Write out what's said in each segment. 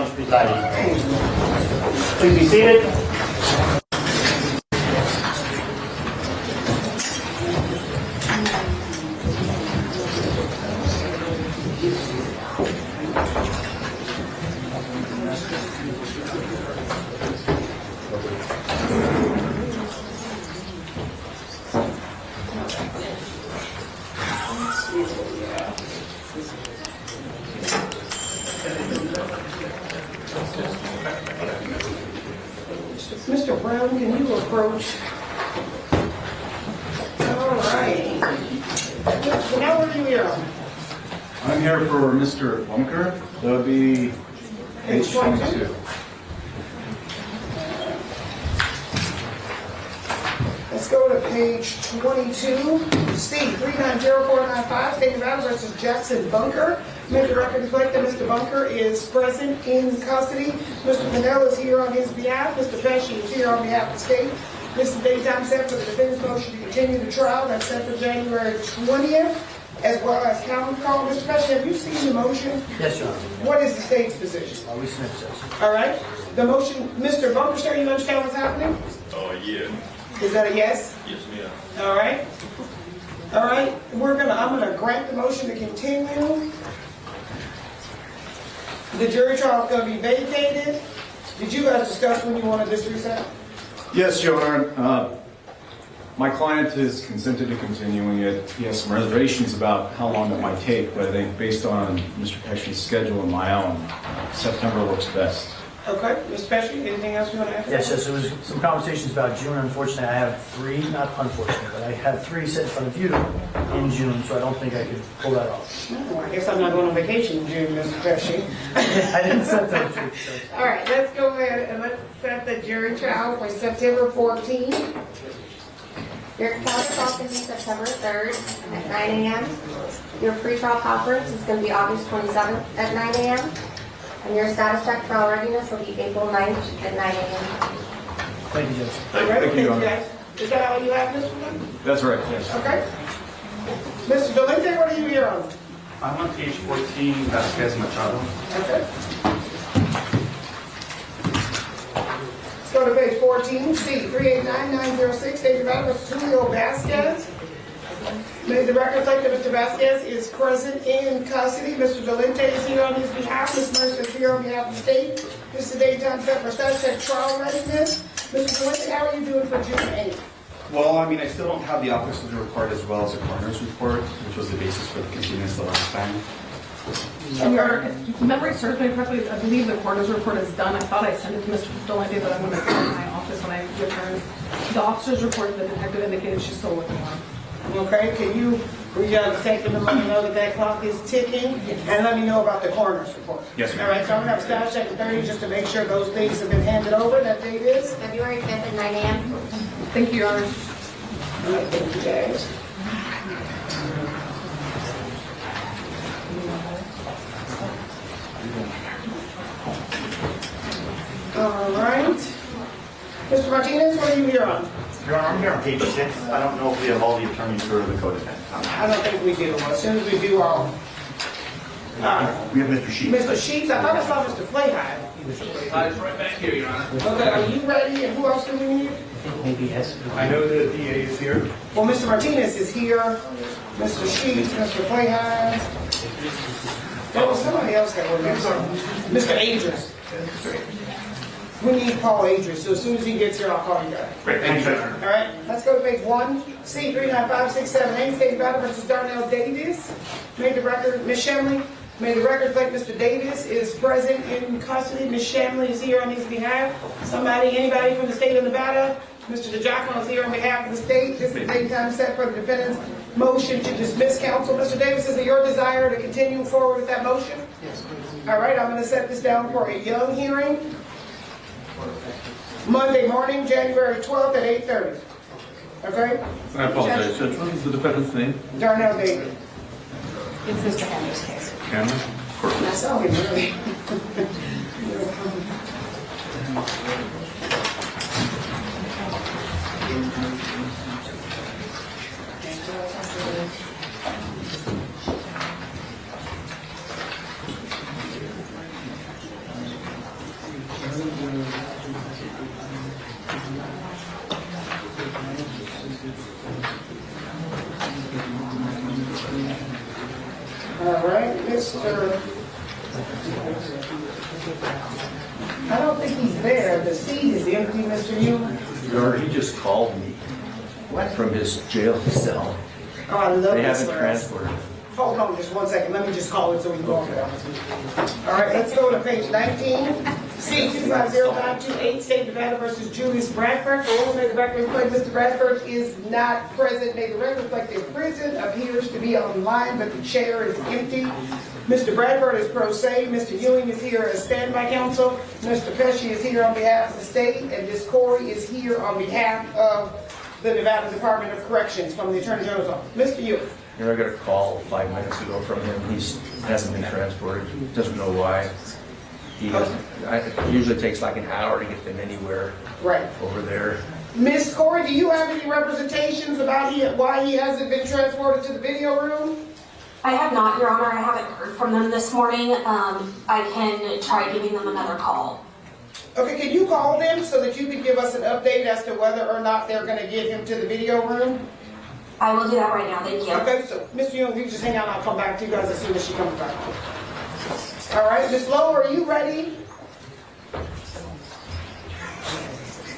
Judge presiding. Please be seated. Mr. Brown, can you approach? All right. Now where are you here? I'm here for Mr. Bunker. That would be page 22. Let's go to page 22. C, 390495, State of Nevada versus Jackson Bunker. Make the record reflect that Mr. Bunker is present in custody. Mr. Pinnell is here on his behalf. Mr. Pesci is here on behalf of the state. This is the daytime set for the defendant's motion to continue the trial. That's set for January 20th, as well as calendar call. Mr. Pesci, have you seen the motion? Yes, Your Honor. What is the state's position? We submit, Judge. All right. The motion, Mr. Bunker, sir, you understand what's happening? Oh, yeah. Is that a yes? Yes, ma'am. All right. All right. I'm gonna grant the motion to continue. The jury trial is going to be vacated. Did you guys discuss when you wanted this reset? Yes, Your Honor. My client has consented to continuing it. He has some reservations about how long it might take, but I think based on Mr. Pesci's schedule and my own, September looks best. Okay. Ms. Pesci, anything else you want to add? Yes, there was some conversations about June. Unfortunately, I have three, not unfortunately, but I have three set in front of you in June, so I don't think I could pull that off. Oh, I guess I'm not going on vacation in June, Mr. Pesci. I didn't set those two. All right, let's go ahead and let's set the jury trial for September 14th. Your calendar call is going to be September 3rd at 9 a.m. Your pre-trial conference is going to be August 27th at 9 a.m. And your status check trial readiness will be April 9th at 9 a.m. Thank you, Judge. Thank you, Your Honor. Guys. Is that all you have, Mr. Flynn? That's right, yes. Okay. Mr. Valente, what are you here on? I'm on page 14, Vasquez Machado. Okay. Let's go to page 14, C, 389906, State of Nevada versus Julio Vasquez. May the record reflect that Mr. Vasquez is present in custody. Mr. Valente is here on his behalf. Ms. Mercer is here on behalf of the state. This is the daytime set for status check trial readiness. Mr. Valente, how are you doing for June 8th? Well, I mean, I still don't have the officer's report as well as the coroner's report, which was the basis for the continuance the last time. If memory serves me correctly, I believe the coroner's report is done. I thought I sent it to Mr. Valente, but I'm going to go to my office when I return. The officer's report, the detective indicated she's still working on. Okay, can you reach out to take them and let me know that that clock is ticking? Yes. And let me know about the coroner's report. Yes, ma'am. All right, so I'm gonna have status check at 30 just to make sure those things have been handed over. That date is? February 5th at 9 a.m. Thank you, Your Honor. All right, thank you guys. All right. Mr. Martinez, what are you here on? Your Honor, I'm here on page 6. I don't know if we have all the attorneys for the co-defendant. I don't think we do. As soon as we do, I'll... We have Mr. Sheets. Mr. Sheets, I thought I saw Mr. Flayhide. It's right back here, Your Honor. Okay, are you ready? And who else do we need? Maybe yes. I know the DA is here. Well, Mr. Martinez is here. Mr. Sheets, Mr. Flayhide. There was somebody else that was there. Mr. Adris. We need Paul Adris, so as soon as he gets here, I'll call you guys. Great, thank you, Judge. All right, let's go to page 1. C, 395678, State of Nevada versus Darnell Davis. May the record, Ms. Shamley, may the record reflect Mr. Davis is present in custody. Ms. Shamley is here on his behalf. Anybody from the state of Nevada? Mr. DeJoffrey is here on behalf of the state. This is the daytime set for the defendant's motion to dismiss counsel. Mr. Davis, is it your desire to continue forward with that motion? Yes, please. All right, I'm going to set this down for a Young hearing. Monday morning, January 12th at 8:30. Okay? I apologize, Judge. What is the defendant's name? Darnell Davis. It's Mr. Henry's case. Cameron? Of course. I saw him early. All right, Mr. I don't think he's there. The seat is empty, Mr. Yu. Your Honor, he just called me from his jail cell. Oh, I love They this. haven't transported him. Hold on just one second. Let me just call it so we can go on. All right, let's go to page 19. C 250-928, State of Nevada versus Julius Bradford. May the record reflect Mr. Bradford is not present. May the record reflect the prison appears to be online, but the chair is empty. Mr. Bradford is pro se. Mr. Ewing is here as standby counsel. Mr. Pesci is here on behalf of the state, and Ms. Corey is here on behalf of the Nevada Department of Corrections from the Attorney General's office. Mr. Ewing. You know, I got a call 5 minutes ago from him. He hasn't been transported. Doesn't know why. It usually takes like an hour to get them anywhere Right. over there. Ms. Corey, do you have any representations about why he hasn't been transported to the video room? I have not, Your Honor. I haven't heard from them this morning. I can try giving them another call. Okay, can you call them so that you can give us an update as to whether or not they're going to get him to the video room? I will do that right now. Thank you. Okay, so Mr. Young, you can just hang out and I'll come back to you guys as soon as she comes back. All right, Ms. Lowe, are you ready?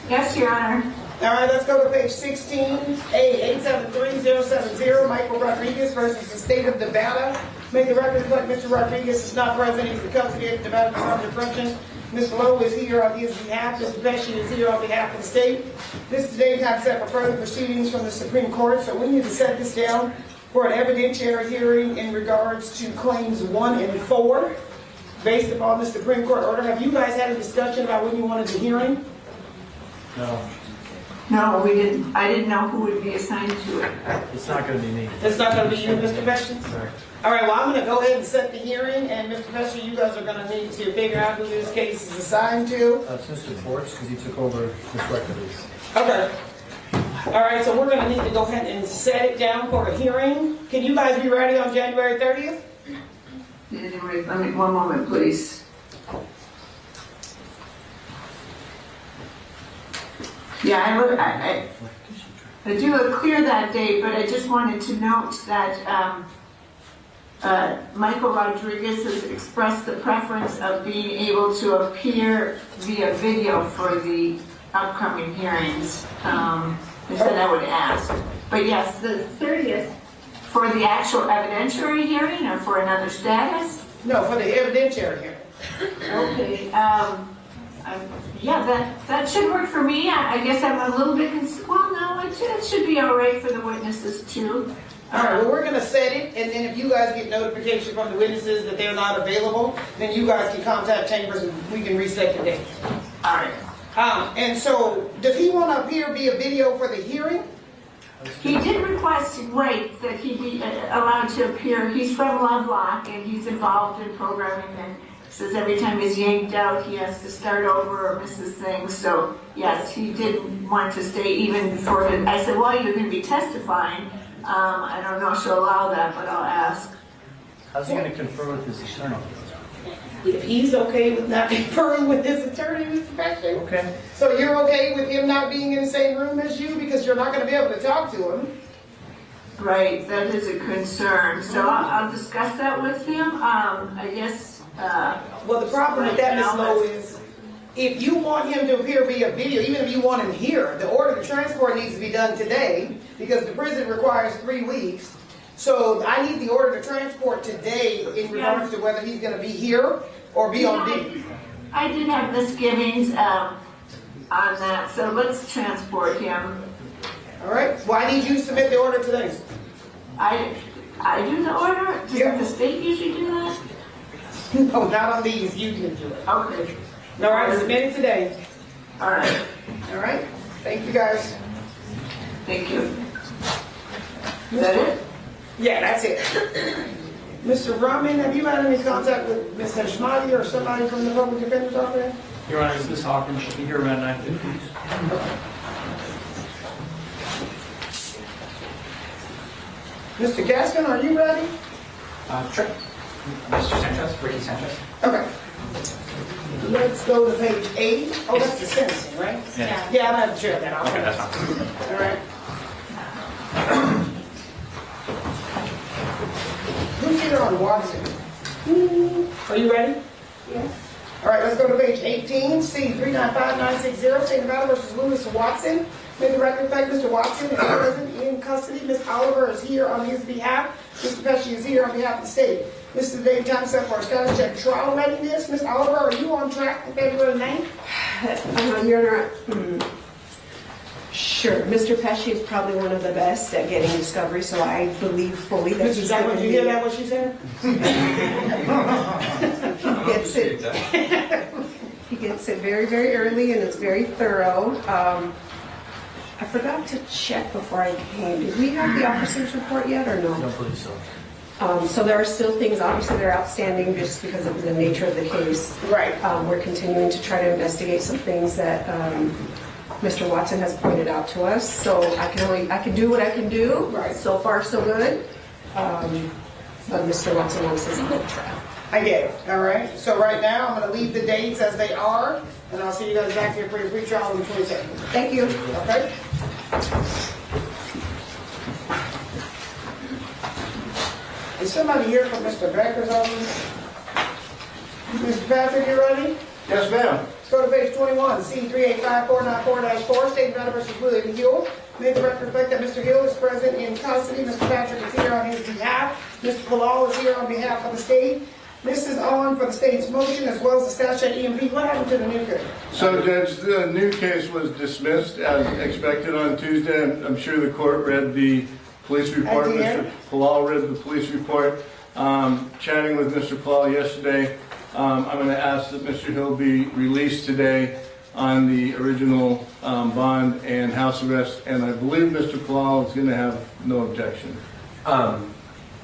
Yes, Your Honor. All right, let's go to page 16, A873070, Michael Rodriguez versus the State of Nevada. Make the record reflect Mr. Rodriguez is not present. He's the custody of the Nevada Department of Corrections. Ms. Lowe is here on his behalf. Mr. Pesci is here on behalf of the state. This today has set for further proceedings from the Supreme Court, so we need to set this down for an evidentiary hearing in regards to claims 1 and 4, based upon the Supreme Court order. Have you guys had a discussion about when you wanted the hearing? No, No, we didn't. I didn't know who would be assigned to it. it's not gonna be me. It's not going to be you, Mr. Pesci? Correct. All right, well, I'm going to go ahead and set the hearing, and Mr. Pesci, you guys are going to need to figure out who this case is assigned to. It's Mr. Forts, because he took over this record. Okay. All right, so we're going to need to go ahead and set it down for a hearing. Can you guys be ready on January 30th? Anyway, let me, one moment, please. Yeah, I do clear that date, but I just wanted to note that Michael Rodriguez has expressed the preference of being able to appear via video for the upcoming hearings. I said I would ask. But yes, the 30th, for the actual evidentiary hearing or for another status? No, for the evidentiary hearing. Okay, yeah, that should work for me. I guess I'm a little bit, well, no, it should be all right for the witnesses too. All right, well, we're going to set it, and then if you guys get notification from the witnesses that they're not available, then you guys can contact Chambers and we can reset the date. All right. And so, does he want to appear via video for the hearing? He did request, right, that he be allowed to appear. He's from Lovelock and he's involved in programming and says every time he's yanked out, he has to start over or misses things. So yes, he did want to stay even for it. I said, well, you're going to be testifying. I don't know if she'll allow that, but I'll ask. How's he gonna confer with his attorney? If he's okay with not conferring with his attorney, Mr. Pesci. Okay. So you're okay with him not being in the same room as you because you're not going to be able to talk to him? Right, that is a concern. So I'll discuss that with him. I guess. Well, the problem with that, Ms. Lowe, is if you want him to appear via video, even if you want him here, the order to transport needs to be done today because the prison requires 3 weeks. So I need the order to transport today in regards to whether he's going to be here or be on duty. I did have misgivings on that, so let's transport him. All right. Well, I need you to submit the order today. I do the order? Does the state usually do that? No, not on these. You can do it. Okay. All right. Submit it today. All right. All right. Thank you, guys. Thank you. Is that it? Yeah, that's it. Mr. Rahman, have you had any contact with Ms. Hashmati or somebody from the Public Defender's Office? Your Honor, Ms. Hawkins should be here around 9:50. Mr. Gaskin, are you ready? Sure. Mr. Sanchez, Ricky Sanchez. Okay. Let's go to page 8. Oh, that's the sentencing, right? Yeah. Yeah, I'm not sure of that. Okay, that's fine. All right. Who's here on Watson. Are you ready? Yes. All right, let's go to page 18, C 395960, State of Nevada versus Lewis Watson. May the record reflect Mr. Watson is present in custody. Ms. Oliver is here on his behalf. Mr. Pesci is here on behalf of the state. This is the day time set for a status check trial readiness. Ms. Oliver, are you on track for February 9th? Your Honor, sure. Mr. Pesci is probably one of the best at getting discovery, so I believe fully that Mrs. Jackman, did you hear that, what she said? He gets it very, very early, and it's very thorough. I forgot to check before I came. Did we have the officer's report yet, or no? I don't believe so. So there are still things, obviously, that are outstanding just because of the nature of the case. Right. We're continuing to try to investigate some things that Mr. Watson has pointed out to us. So I can do what I can do. Right. So far, so good. But Mr. Watson wants his own trial. I get it, all right? So right now, I'm gonna leave the dates as they are, and I'll see you guys back here for your pre-trial on the 22nd. Thank you. Okay? Is somebody here from Mr. Becker's office? Mr. Patrick, you ready? Yes, ma'am. Let's go to page 21, C 385494-4, State of Nevada versus William Hill. May the record reflect that Mr. Hill is present in custody. Mr. Patrick is here on his behalf. Mr. Palal is here on behalf of the state. This is on for the state's motion as well as the statute EMP. What happened to the new case? So, Judge, the new case was dismissed as expected on Tuesday. I'm sure the court read the police report. At the Mr. end? Palal read the police report. Chatting with Mr. Palal yesterday, I'm going to ask that Mr. Hill be released today on the original bond and house arrest, and I believe Mr. Palal is going to have no objection.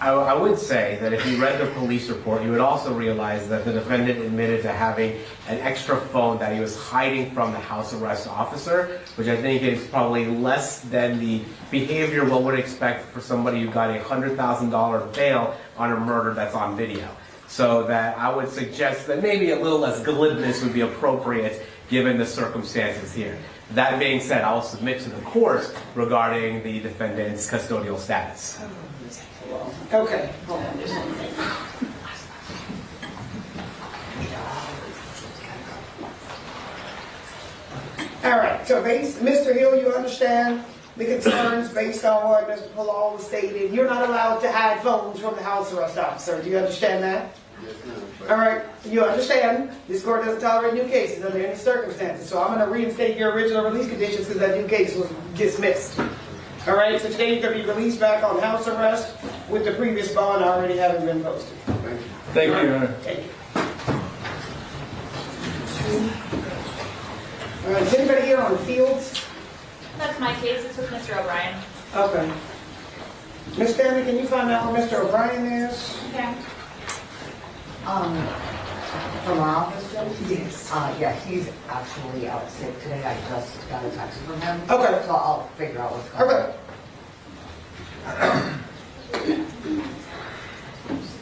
I would say that if you read the police report, you would also realize that the defendant admitted to having an extra phone that he was hiding from the house arrest officer, which I think is probably less than the behavior one would expect for somebody who got a $100,000 bail on a murder that's on video. So that I would suggest that maybe a little less glibness would be appropriate given the circumstances here. That being said, I will submit to the court regarding the defendant's custodial status. Okay. All right, so Mr. Hill, you understand the concerns based on what Mr. Palal stated. You're not allowed to hide phones from the house arrest officer. Do you understand that? Yes, ma'am. All right, you understand this court doesn't tolerate new cases under any circumstances. So I'm going to reinstate your original release conditions because that new case was dismissed. All right, so today you're going to be released back on house arrest with the previous bond already having been posted. Thank you, Your Honor. Thank you. All right, is anybody here on Fields? That's my case. It's with Mr. O'Brien. Okay. Ms. Stanley, can you find out where Mr. O'Brien is? Okay. From our office, Judge? Yes. Yeah, he's actually out sick today. I just got a text from him. Okay. So I'll figure out what's going on. Okay.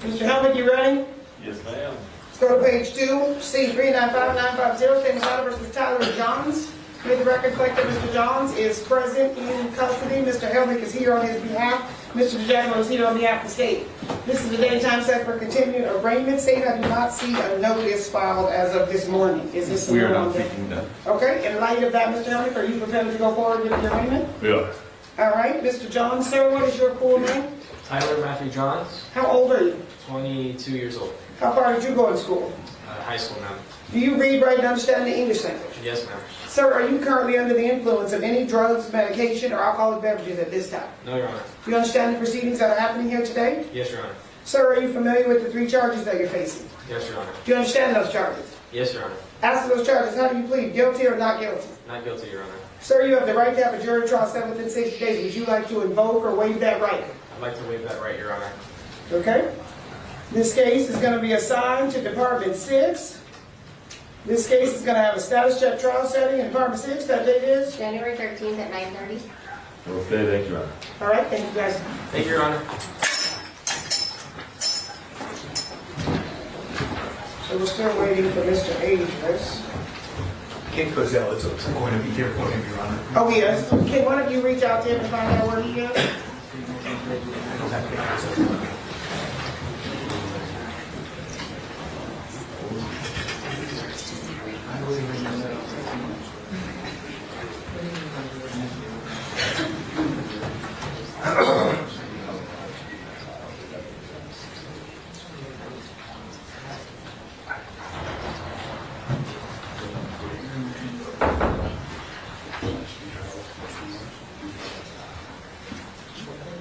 Mr. Helmut, you ready? Yes, ma'am. Let's go to page 2, C 395950, State of Nevada versus Tyler Johns. May the record reflect that Mr. Johns is present in custody. Mr. Helmick is here on his behalf. Mr. DeJago is here on behalf of the state. This is the day and time set for continued arraignment. State, I do not see a notice filed as of this morning. Is this the We are one not that- taking that. Okay, in light of that, Mr. Helmick, are you prepared to go forward with the arraignment? Yeah. All right, Mr. Johns, sir, what is your full name? Tyler Matthew Johns, How old are you? 22 years old. How far did you go in school? High school now. Do you read, write, and understand the English language? Yes, ma'am. Sir, are you currently under the influence of any drugs, medication, or alcoholic beverages at this time? No, Your Honor. Do you understand the proceedings that are happening here today? Yes, Your Honor. Sir, are you familiar with the 3 charges that you're facing? Yes, Your Honor. Do you understand those charges? Yes, Your Honor. As to those charges, how do you plead, guilty or not guilty? Not guilty, Your Honor. Sir, you have the right to have a jury trial set within 60 days. Would you like to invoke or waive that right? I'd like to waive that right, Your Honor. Okay? This case is going to be assigned to Department 6. This case is going to have a status check trial setting in Department 6. That date is? January 13th at 9:30. Okay, thank you, Your Honor. All right, thank you guys. Thank you, Your Honor. So we're still waiting for Mr. Ages. Ken Cozell is going to be here for him, Your Honor. Oh, yes. Can one of you reach out to him and find out where he is?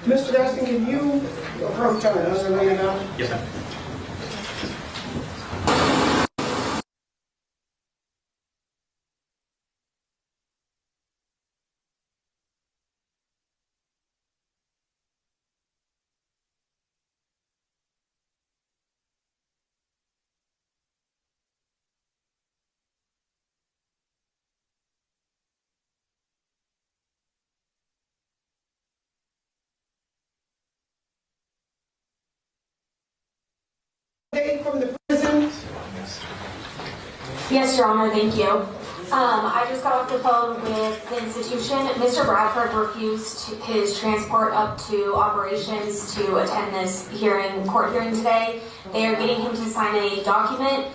Mr. Dustin, can you approach on another lady now? Yes, ma'am. Date from the prison. Yes, Your Honor, thank you. I just got off the phone with the institution. Mr. Bradford refused his transport up to operations to attend this court hearing today. They are getting him to sign a document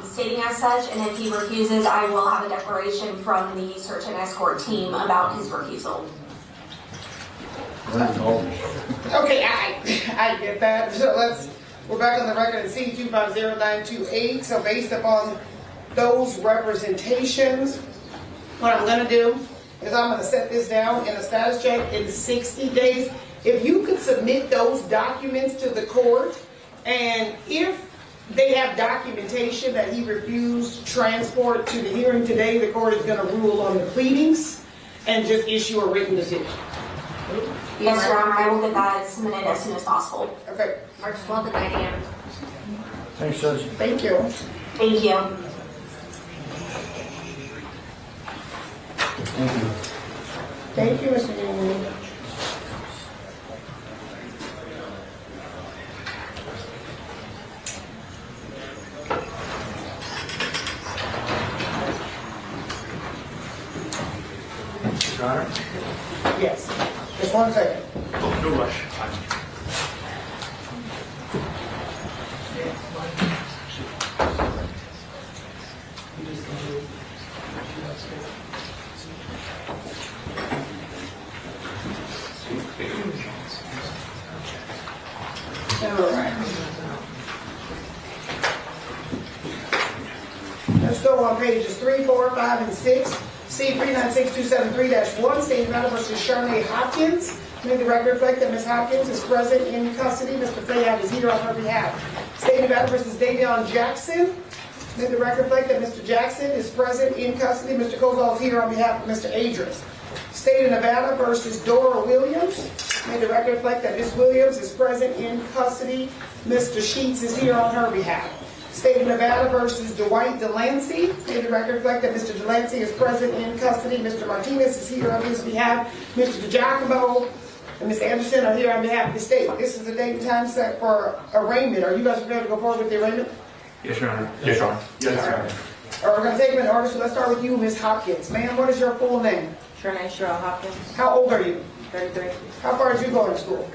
stating as such, and if he refuses, I will have a declaration from the search and escort team about his refusal. Okay, I get that. So we're back on the record at C250928. So based upon those representations, what I'm going to do is I'm going to set this down in a status check in 60 days. If you could submit those documents to the court, and if they have documentation that he refused transport to the hearing today, the court is going to rule on the pleadings and just issue a written decision. Yes, Your Honor, I will get that submitted as soon as possible. Okay. March 12th at 9 a.m. Thanks, Judge. Thank you. Thank you. Thank you, Mr. Newman. Your Honor? Yes. Just 1 second. No rush. All right. Let's go on pages 3, 4, 5, and 6. C396273-1, State Matter versus Sharnae Hopkins. May the record reflect that Ms. Hopkins is present in custody. Mr. Fayad is here on her behalf. State Matter versus Devyn Jackson. May the record reflect that Mr. Jackson is present in custody. Mr. Kozol is here on behalf of Mr. Adris. State of Nevada versus Dora Williams. May the record reflect that Ms. Williams is present in custody. Mr. Sheets is here on her behalf. State of Nevada versus Dwight Delancey. May the record reflect that Mr. Delancey is present in custody. Mr. Martinez is here on his behalf. Mr. DiGiacomo and Ms. Anderson are here on behalf of the state. This is the date and time set for arraignment. Are you guys prepared to go forward with the arraignment? Yes, Your Honor. Yes, Your Honor. Yes, Your Honor. All right, we're going to take them in order, so let's start with you, Ms. Hopkins. Ma'am, what is your full name? Sharnae Sherrill Hopkins. How old are you? 33. How far did you go to school?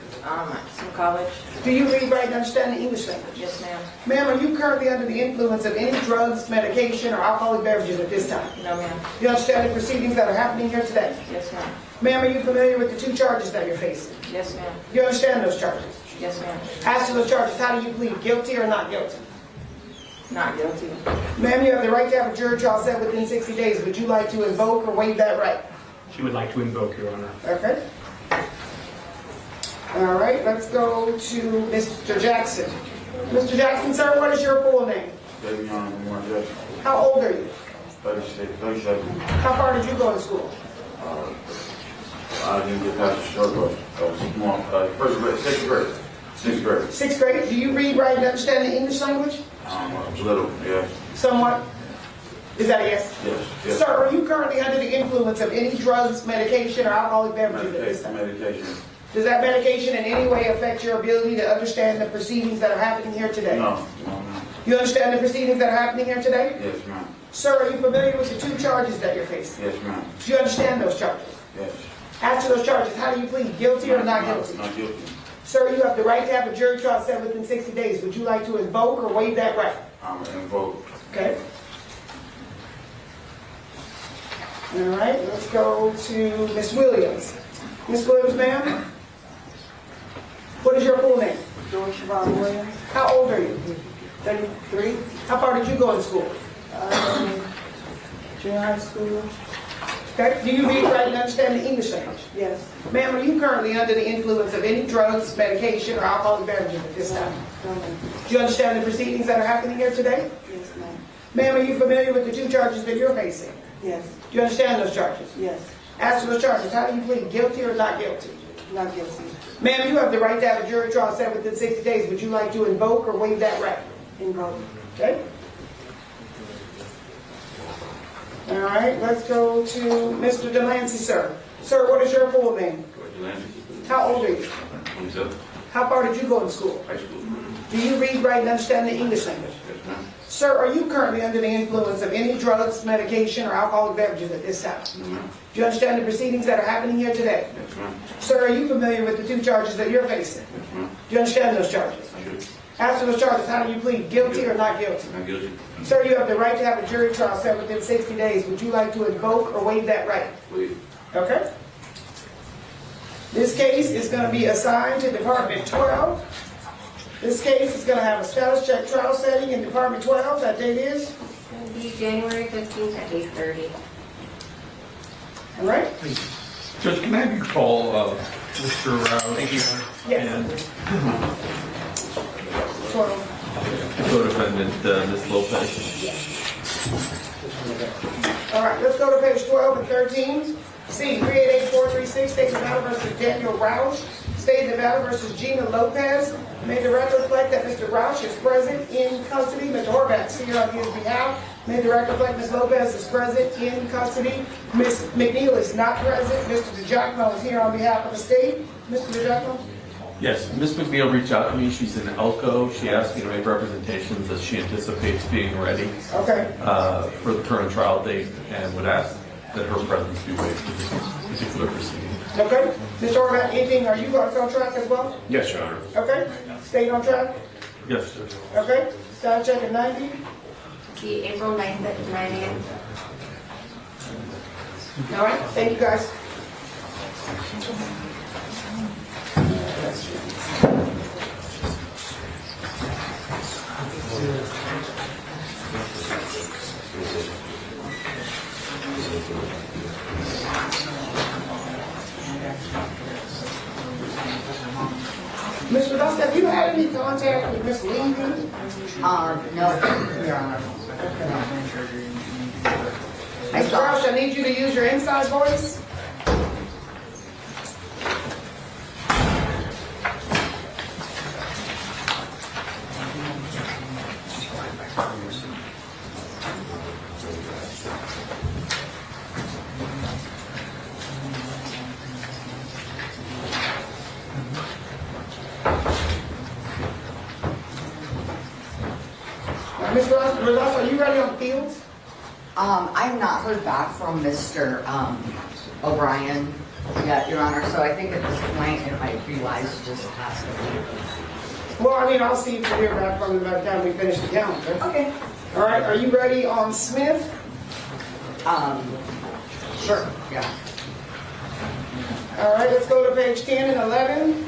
Some college. Do you read, write, and understand the English language? Yes, ma'am. Ma'am, are you currently under the influence of any drugs, medication, or alcoholic beverages at this time? No, ma'am. Do you understand the proceedings that are happening here today? Yes, ma'am. Ma'am, are you familiar with the 2 charges that you're facing? Yes, ma'am. Do you understand those charges? Yes, ma'am. As to those charges, how do you plead? Guilty or not guilty? Not guilty. Ma'am, you have the right to have a jury trial set within 60 days. Would you like to invoke or waive that right? She would like to invoke, Your Honor. Okay. All right, let's go to Mr. Jackson. Mr. Jackson, sir, what is your full name? Devyn Michaels. How old are you? 37. How far did you go to school? I didn't get past the short bus. I was small. First grade, 6th grade. 6th grade. 6th grade. Do you read, write, and understand the English language? Little, yeah. Somewhat. Is that a yes? Yes. Yes. Sir, are you currently under the influence of any drugs, medication, or alcoholic beverages at this time? Medication. Does that medication in any way affect your ability to understand the proceedings that are happening here today? No. You understand the proceedings that are happening here today? Yes, ma'am. Sir, are you familiar with the 2 charges that you're facing? Yes, ma'am. Do you understand those charges? Yes. As to those charges, how do you plead? Guilty or not guilty? Not guilty. Sir, you have the right to have a jury trial set within 60 days. Would you like to invoke or waive that right? I'm going to invoke. Okay. All right, let's go to Ms. Williams. Ms. Williams, ma'am? What is your full name? Joy Siobhan Williams. How old are you? 33. How far did you go to school? Junior high school. Okay, do you read, write, and understand the English language? Yes. Ma'am, are you currently under the influence of any drugs, medication, or alcoholic beverages at this time? No, ma'am. Do you understand the proceedings that are happening here today? Yes, ma'am. Ma'am, are you familiar with the 2 charges that you're facing? Yes. Do you understand those charges? Yes. As to those charges, how do you plead, guilty or not guilty? Not guilty. Ma'am, you have the right to have a jury trial set within 60 days. Would you like to invoke or waive that right? Invoke. Okay? All right, let's go to Mr. Delancey, sir. Sir, what is your full name? How old are you? 27. How far did you go in school? High school. Do you read, write, and understand the English language? Yes, ma'am. Sir, are you currently under the influence of any drugs, medication, or alcoholic beverages at this time? No, ma'am. Do you understand the proceedings that are happening here today? Yes, ma'am. Sir, are you familiar with the 2 charges that you're facing? Yes, ma'am. Do you understand those charges? I should. As to those charges, how do you plead, guilty or not guilty? Not guilty. Sir, you have the right to have a jury trial set within 60 days. Would you like to invoke or waive that right? Wait. Okay. This case is going to be assigned to Department 12. This case is going to have a status check trial setting in Department 12. That date is? It's going to be January 15th at 8:30. All right? Judge, can I have you call Mr. Thank you. Yes. Co-defendant Ms. Lopez. All right, let's go to page 12 and 13. C, 388436, State of Nevada versus Daniel Roush. State of Nevada versus Gina Lopez. May the record reflect that Mr. Roush is present in custody. Mr. Horvath's here on his behalf. May the record reflect Ms. Lopez is present in custody. Ms. McNeil is not present. Mr. DeGiacomo is here on behalf of the state. Mr. DeGiacomo? Yes, Ms. McNeil reached out to me. She's in Elko. She asked me to make representations as she anticipates being ready Okay. For the current trial date and would ask that her presence be waived for this particular proceeding. Okay. Mr. Horvath, anything, are you going on track as well? Yes, Your Honor. Okay. Staying on track? Yes, Judge. Okay. Status check at 90. The April 9th at 9 a.m. All right. Thank you, guys. Ms. Rodolph, have you had any contact with Ms. Levy? No, Your Honor. Mr. Roush, I need you to use your inside voice. Ms. Rodolph, are you ready on fields? I have not heard back from Mr. O'Brien yet, Your Honor, so I think at this point it might be wise to just ask him. Well, I mean, I'll see if we hear back from him by the time we finish the calendar. Okay. All right, are you ready on Smith? Sure, yeah. All right, let's go to page 10 and 11.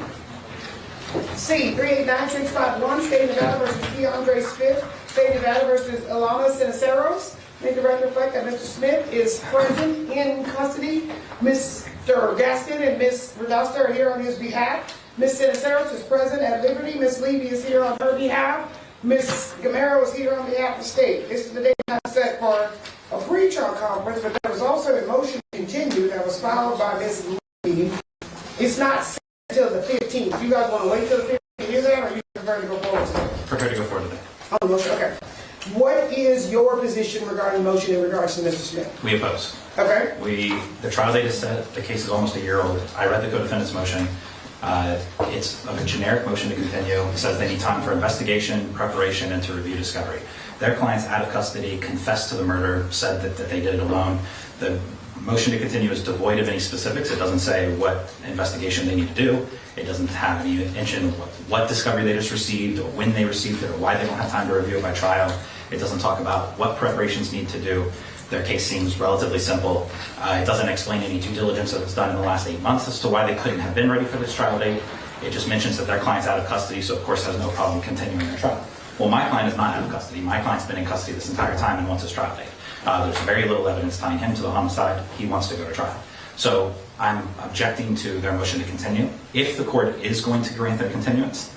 C, 389651, State of Nevada versus Keandre Smith. State of Nevada versus Alana Siniceros. Make the record reflect that Mr. Smith is present in custody. Mr. Gaston and Ms. Rodasta are here on his behalf. Ms. Siniceros is present at liberty. Ms. Levy is here on her behalf. Ms. Gamero is here on behalf of the state. This is the date time set for a pre-trial conference, but there was also a motion to continue that was filed by Ms. Levy. It's not set until the 15th. You guys want to wait till the 15th to hear that, or are you prefer to go forward today? Prepared to go forward today. On the motion, okay. What is your position regarding the motion in regards to Mr. Smith? We oppose. Okay. The trial date is set. The case is almost a year old. I read the co-defendant's motion. It's a generic motion to continue. It says they need time for investigation, preparation, and to review discovery. Their client's out of custody, confessed to the murder, said that they did it alone. The motion to continue is devoid of any specifics. It doesn't say what investigation they need to do. It doesn't have any mention of what discovery they just received, or when they received it, or why they don't have time to review it by trial. It doesn't talk about what preparations need to do. Their case seems relatively simple. It doesn't explain any due diligence that was done in the last 8 months as to why they couldn't have been ready for this trial date. It just mentions that their client's out of custody, so of course has no problem continuing their trial. Well, my client is not out of custody. My client's been in custody this entire time and wants his trial date. There's very little evidence tying him to the homicide. He wants to go to trial. So I'm objecting to their motion to continue. If the court is going to grant their continuance,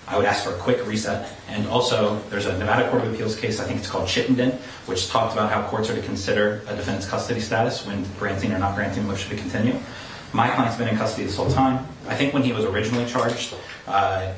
I would ask for a quick reset. And also, there's a Nevada Court of Appeals case, I think it's called Chittenden, which talked about how courts are to consider a defendant's custody status when granting or not granting a motion to continue. My client's been in custody this whole time. I think when he was originally charged,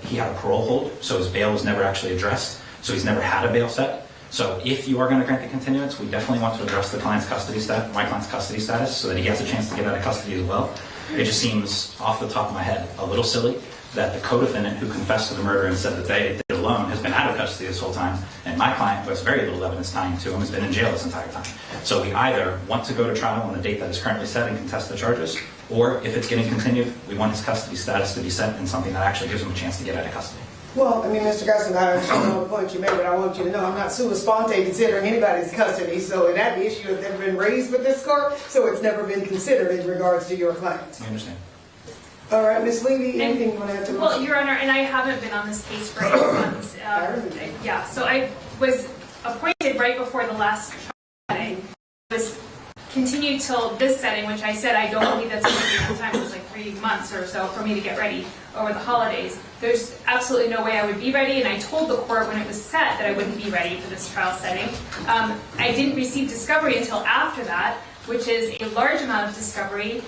he had a parole hold, so his bail was never actually addressed. So he's never had a bail set. So if you are going to grant the continuance, we definitely want to address the client's custody status, my client's custody status, so that he has a chance to get out of custody as well. It just seems, off the top of my head, a little silly that the co-defendant who confessed to the murder and said that they did it alone has been out of custody this whole time, and my client, who has very little evidence tying to him, has been in jail this entire time. So we either want to go to trial on the date that is currently set and contest the charges, or if it's getting continued, we want his custody status to be set in something that actually gives him a chance to get out of custody. Well, I mean, Mr. Gusson, I understand all the points you made, but I want you to know I'm not sua sponte considering anybody's custody, so that issue has never been raised with this court, so it's never been considered in regards to your clients. I understand. All right, Ms. Levy, anything you want to add to this? Well, Your Honor, and I haven't been on this case for 8 months. Yeah, so I was appointed right before the last trial setting. I was continued till this setting, which I said I don't believe that's going to be full time. It was like 3 months or so for me to get ready over the holidays. There's absolutely no way I would be ready, and I told the court when it was set that I wouldn't be ready for this trial setting. I didn't receive discovery until after that, which is a large amount of discovery,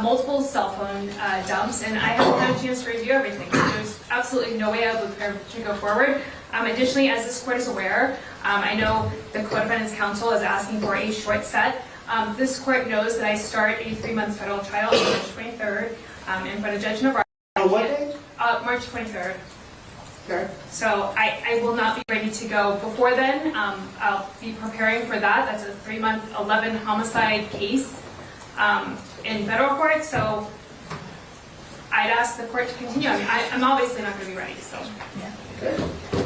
multiple cell phone dumps, and I haven't had a chance to review everything. So there's absolutely no way I would prepare to go forward. Additionally, as this court is aware, I know the co-defendant's counsel is asking for a short set. This court knows that I start a 3-month federal trial on March 23rd in front of Judge Navarro. On what day? March 23rd. Okay. So I will not be ready to go before then. I'll be preparing for that. That's a 3-month, 11 homicide case in federal court. So I'd ask the court to continue. I mean, I'm obviously not going to be ready. So. Yeah. Okay.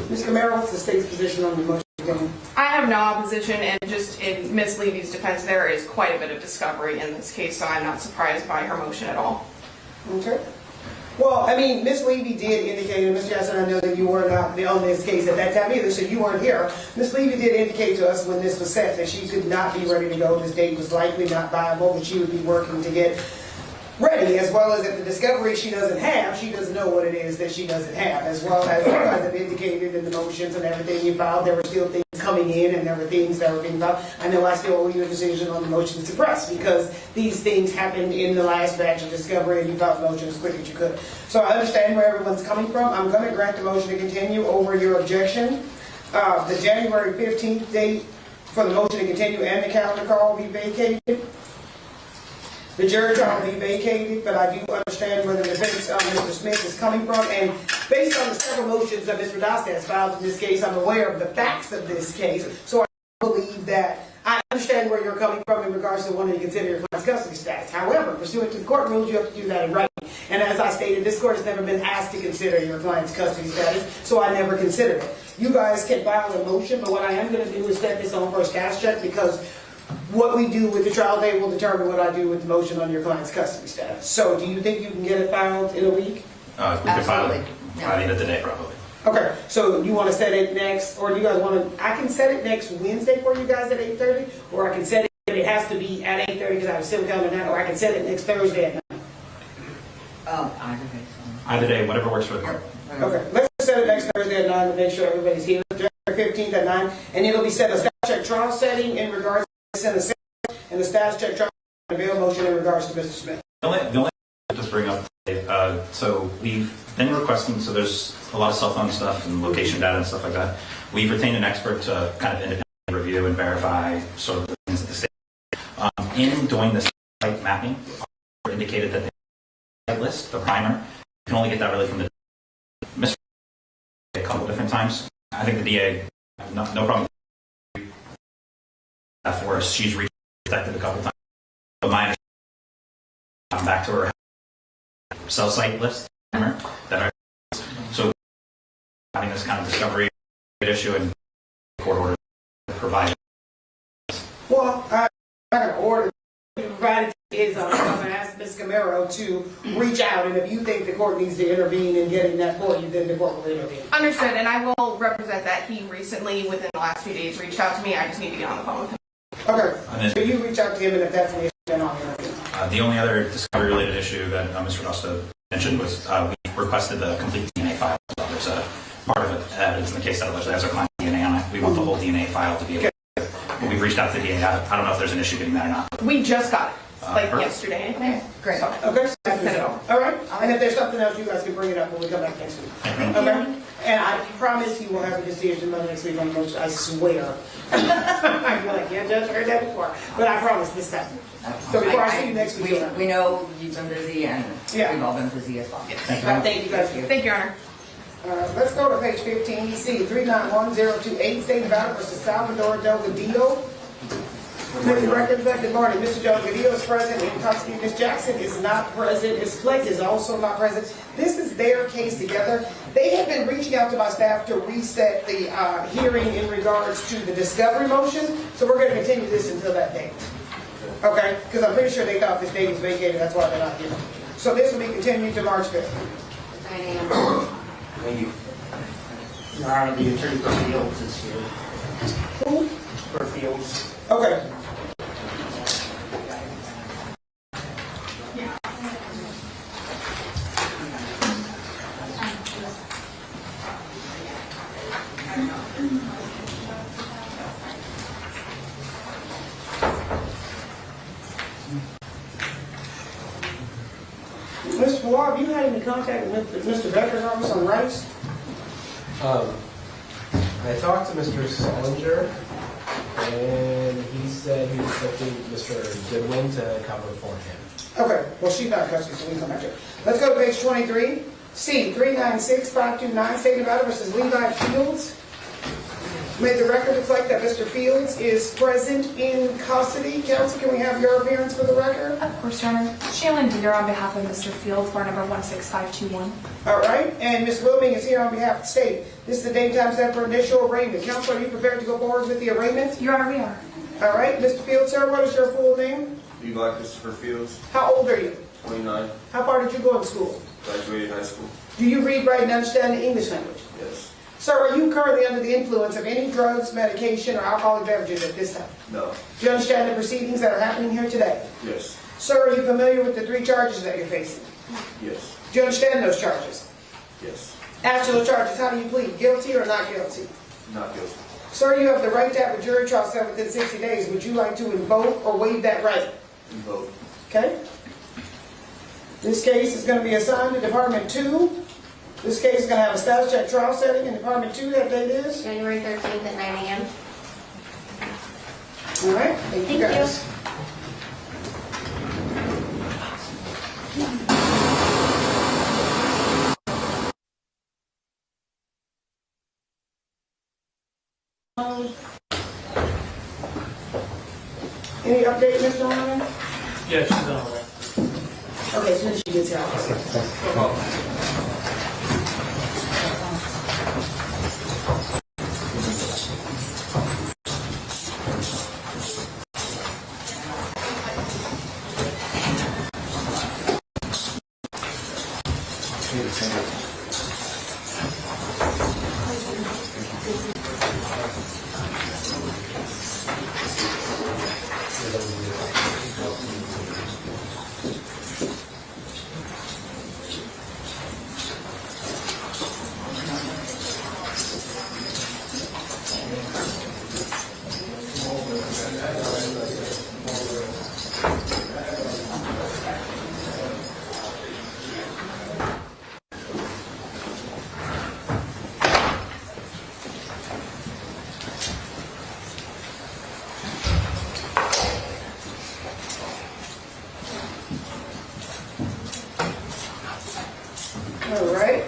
Ms. Camaro, what's the state's position on the motion? I have no opposition, and just in Ms. Levy's defense, there is quite a bit of discovery in this case, so I'm not surprised by her motion at all. Okay. Well, I mean, Ms. Levy did indicate, and Ms. Jackson, I know that you were not on this case at that time either, so you weren't here. Ms. Levy did indicate to us when this was set that she could not be ready to go. This date was likely not viable, but she would be working to get ready, as well as if the discovery she doesn't have, she doesn't know what it is that she doesn't have, as well as you guys have indicated in the motions and everything you filed, there were still things coming in and there were things that were being filed. I know I still owe you a decision on the motion to suppress because these things happened in the last batch of discovery and you filed the motion as quick as you could. So I understand where everyone's coming from. I'm going to grant the motion to continue over your objection. The January 15th date for the motion to continue and the calendar call will be vacated. The jury trial will be vacated, but I do understand where the defense Mr. Smith is coming from, and based on the several motions that Mr. Dosta has filed in this case, I'm aware of the facts of this case, so I believe that I understand where you're coming from in regards to wanting to consider your client's custody status. However, pursuant to the court rules, you have to do that in writing. And as I stated, this court has never been asked to consider your client's custody status, so I never considered it. You guys can file a motion, but what I am going to do is set this on for a status check because what we do with the trial date will determine what I do with the motion on your client's custody status. So do you think you can get it filed in a week? We can file it by the end of the day, probably. Okay, so you want to set it next, or do you guys want to, I can set it next Wednesday for you guys at 8:30, or I can set it, but it has to be at 8:30 because I have a civil calendar now, or I can set it next Thursday at 9. Either day, whatever works for the court. Okay, let's set it next Thursday at 9 to make sure everybody's here. January 15th at 9, and it'll be set a status check trial setting in regards to the and the status check trial and bail motion in regards to Mr. Smith. The only to just bring up, so we've been requesting, so there's a lot of cell phone stuff and location data and stuff like that. We've retained an expert to kind of independently review and verify sort of the things at the state. In doing this site mapping, indicated that the site list, the primer, you can only get that really from the Mr. a couple different times. I think the DA, no problem. For us, she's detected a couple times. But my understanding, I'm back to her cell site list that are so having this kind of discovery issue and court order provided. Well, I'm not going to order provided is I'm going to ask Ms. Camaro to reach out, and if you think the court needs to intervene in getting that for you, then the court will intervene. Understood, and I will represent that he recently, within the last few days, reached out to me. I just need to get on the phone with him. And So then, you reach out to him, and if that's an issue, then I'll intervene. the only other discovery-related issue that Mr. Dosta mentioned was we requested the complete DNA file. So there's a part of it, evidence in the case that allegedly has our client DNA on it. We want the whole DNA file to be able to. But we've reached out to the DA. I don't know if there's an issue getting that or not. We just got it, like Perfect. yesterday, I think. Great. So, Okay? I sent it over. All right? And if there's something else, you guys can bring it up when we come back next week. Okay? And I promise you will have a decision by next week on motion, I swear. I'd be like, yeah, Judge, I heard that before. But I promise this time. So before I see you next week. We know you've been busy and Yeah. we've all been busy as well. Thank you guys. Thank you, Your Honor. Let's go to page 15, C 391028, State of Battle versus Salvador Delgadillo. Make the record reflect, good morning, Mr. Delgadillo is present in custody, Ms. Jackson is not present, Ms. Fleck is also not present. This is their case together. They have been reaching out to my staff to reset the hearing in regards to the discovery motion, so we're going to continue this until that date. Okay? Because I'm pretty sure they thought this date was vacated, that's why they're not here. So this will be continued to March 5th. 9 a.m. Thank you. Your Honor, the attorney for Fields is here. Who? For Fields. Okay. Mr. Millar, have you had any contact with Mr. Becker's office on Rice? I talked to Mr. Solinger, and he said he was expecting Mr. Goodwin to cover for him. Okay, well, she's not in custody, so we can come back to her. Let's go to page 23. C 396529, State of Nevada versus Levi Fields. May the record reflect that Mr. Fields is present in custody. Counsel, can we have your appearance for the record? Of course, Your Honor. Shaylin Deere on behalf of Mr. Fields, bar number 16521. All right, and Ms. Wilming is here on behalf of the state. This is the date time set for initial arraignment. Counsel, are you prepared to go forward with the arraignment? Your Honor, we are. All right, Mr. Fields, sir, what is your full name? Levi Christopher Fields, How old are you? 29, How far did you go to school? graduated high school. Do you read, write, and understand the English language? Yes. Sir, are you currently under the influence of any drugs, medication, or alcoholic beverages at this time? No. Do you understand the proceedings that are happening here today? Yes. Sir, are you familiar with the 3 charges that you're facing? Yes. Do you understand those charges? Yes. After those charges, how do you plead? Guilty or not guilty? Not guilty. Sir, you have the right to have a jury trial set within 60 days. Would you like to invoke or waive that right? Invoke. Okay? This case is going to be assigned to Department 2. This case is going to have a status check trial setting in Department 2. That date is? January 13th at 9 a.m. All right. Thank you guys. Any update, Mr. Ryan? Yeah, she's on the way. Okay, as soon as she gets here, I'll see. All right.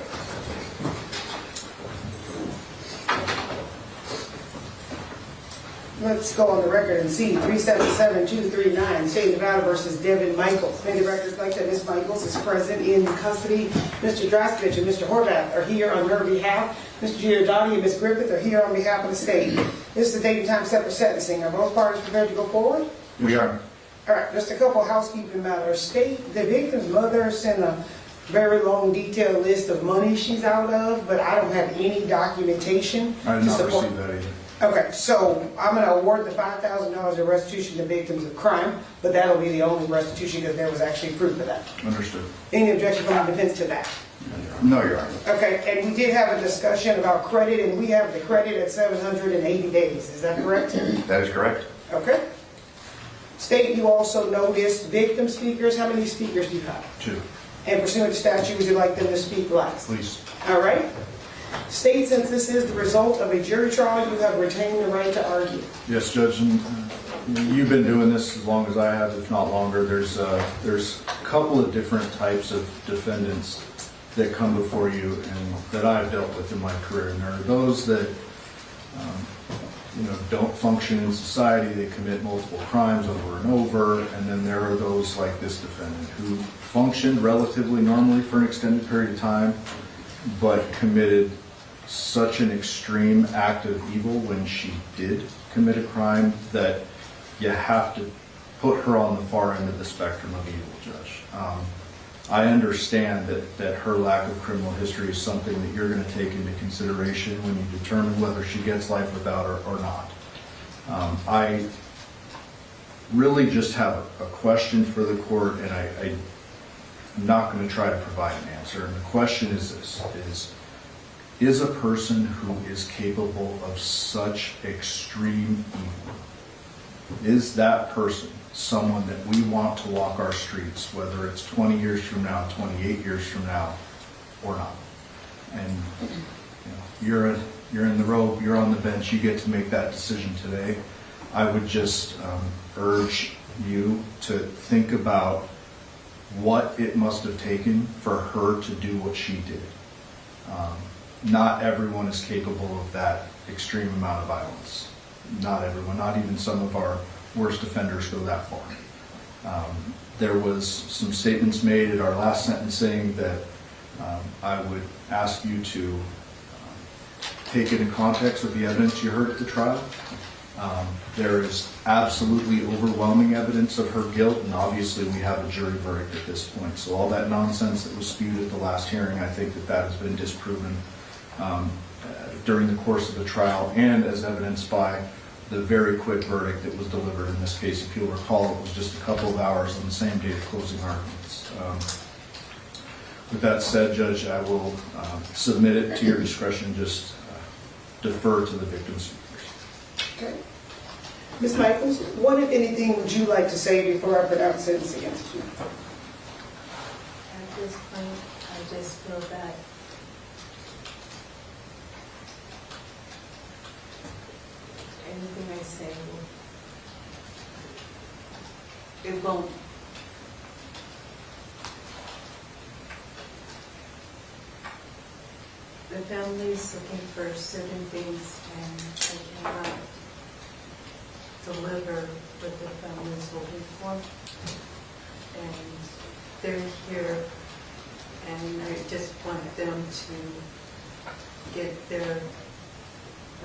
Let's go on the record and see 377239, State of Nevada versus Devyn Michaels. May the record reflect that Ms. Michaels is present in custody. Mr. Draskovich and Mr. Horvath are here on her behalf. Mr. Giordani and Ms. Griffith are here on behalf of the state. This is the date and time set for sentencing. Are both parties prepared to go forward? We are. All right, just a couple housekeeping matters. The victim's mother sent a very long, detailed list of money she's out of, but I don't have any documentation I did to not support. receive that either. Okay, so I'm gonna award the $5,000 of restitution to victims of crime, but that'll be the only restitution because there was actually proof of that. Understood. Any objection from the defense to that? No, Your Honor. Okay, and we did have a discussion about credit, and we have the credit at 780 days, is that correct? That is correct. Okay. State, you also noticed victim speakers. How many speakers do you have? 2. And pursuant to statute, would you like them to speak last? Please. All right. State, since this is the result of a jury trial, you have retained the right to argue. Yes, Judge, and you've been doing this as long as I have, if not longer. There's a couple of different types of defendants that come before you and that I've dealt with in my career. And there are those that don't function in society. They commit multiple crimes over and over. And then there are those like this defendant who functioned relatively normally for an extended period of time, but committed such an extreme act of evil when she did commit a crime that you have to put her on the far end of the spectrum of evil, Judge. I understand that her lack of criminal history is something that you're going to take into consideration when you determine whether she gets life without her or not. I really just have a question for the court, and I'm not going to try to provide an answer. And the question is this, is a person who is capable of such extreme evil, is that person someone that we want to walk our streets, whether it's 20 years from now, 28 years from now, or not? And you're in the robe, you're on the bench, you get to make that decision today. I would just urge you to think about what it must have taken for her to do what she did. Not everyone is capable of that extreme amount of violence. Not everyone, not even some of our worst offenders go that far. There was some statements made at our last sentencing that I would ask you to take it in context of the evidence you heard at the trial. There is absolutely overwhelming evidence of her guilt, and obviously we have a jury verdict at this point. So all that nonsense that was spewed at the last hearing, I think that has been disproven during the course of the trial, and as evidenced by the very quick verdict that was delivered in this case. If you'll recall, it was just a couple of hours on the same day of closing arguments. With that said, Judge, I will submit it to your discretion, just defer to the victims. Okay. Ms. Michaels, what, if anything, would you like to say before I pronounce sentence against you? At this point, I just feel that anything I say it won't. The family is looking for certain things, and I cannot deliver what the family is looking for. And they're here, and I just want them to get their,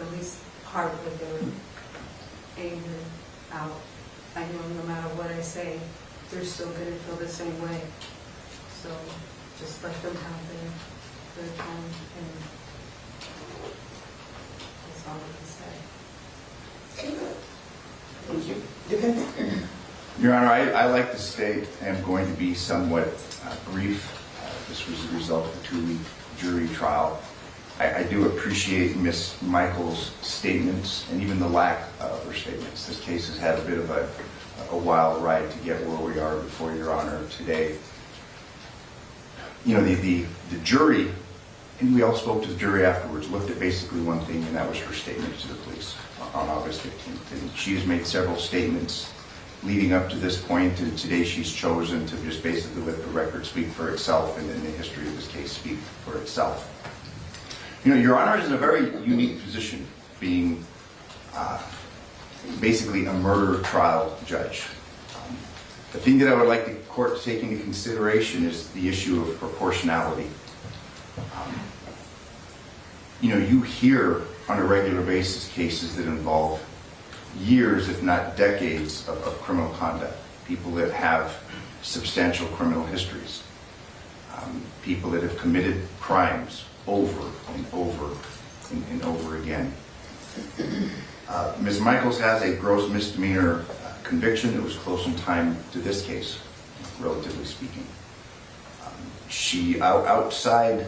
at least part of their anger out. I know no matter what I say, they're still going to feel the same way. So just let them have their time, and that's all I can say. Thank you. Defendant? Your Honor, I like to state I'm going to be somewhat brief. This was the result of a 2-week jury trial. I do appreciate Ms. Michaels' statements and even the lack of her statements. This case has had a bit of a wild ride to get where we are before Your Honor today. You know, the jury, and we all spoke to the jury afterwards, looked at basically one thing, and that was her statement to the police on August 15th. And she has made several statements leading up to this point, and today she's chosen to just basically let the record speak for itself, and then the history of this case speak for itself. You know, Your Honor is in a very unique position, being basically a murder trial judge. The thing that I would like the court to take into consideration is the issue of proportionality. You know, you hear on a regular basis cases that involve years, if not decades, of criminal conduct. People that have substantial criminal histories. People that have committed crimes over and over and over again. Ms. Michaels has a gross misdemeanor conviction that was close in time to this case, relatively speaking. She, outside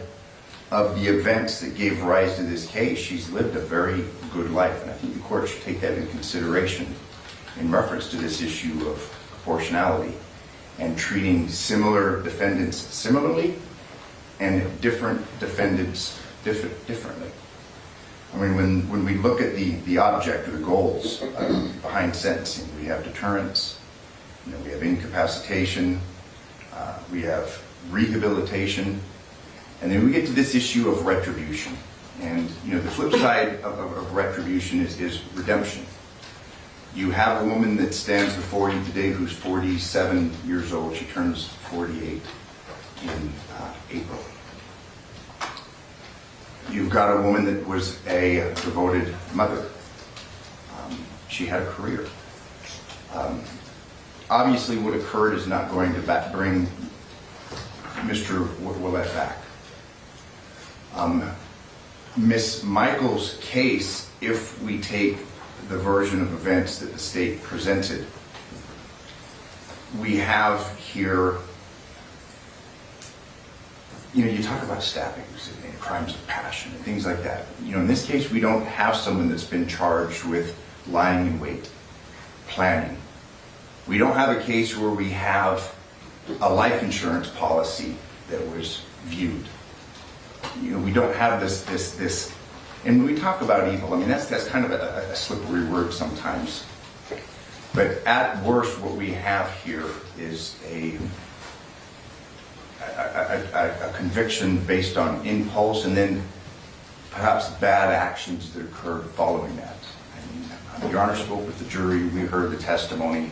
of the events that gave rise to this case, she's lived a very good life, and I think the court should take that into consideration in reference to this issue of proportionality and treating similar defendants similarly and different defendants differently. I mean, when we look at the object or the goals behind sentencing, we have deterrence, we have incapacitation, we have rehabilitation, and then we get to this issue of retribution. And the flip side of retribution is redemption. You have a woman that stands before you today who's 47 years old. She turns 48 in April. You've got a woman that was a devoted mother. She had a career. Obviously, what occurred is not going to bring Mr. Willette back. Miss Michaels' case, if we take the version of events that the state presented, we have here, you talk about stabbings and crimes of passion and things like that. In this case, we don't have someone that's been charged with lying in wait, planning. We don't have a case where we have a life insurance policy that was viewed. We don't have this, and when we talk about evil, I mean, that's kind of a slippery word sometimes. But at worst, what we have here is a conviction based on impulse and then perhaps bad actions that occurred following that. I mean, Your Honor spoke with the jury, we heard the testimony.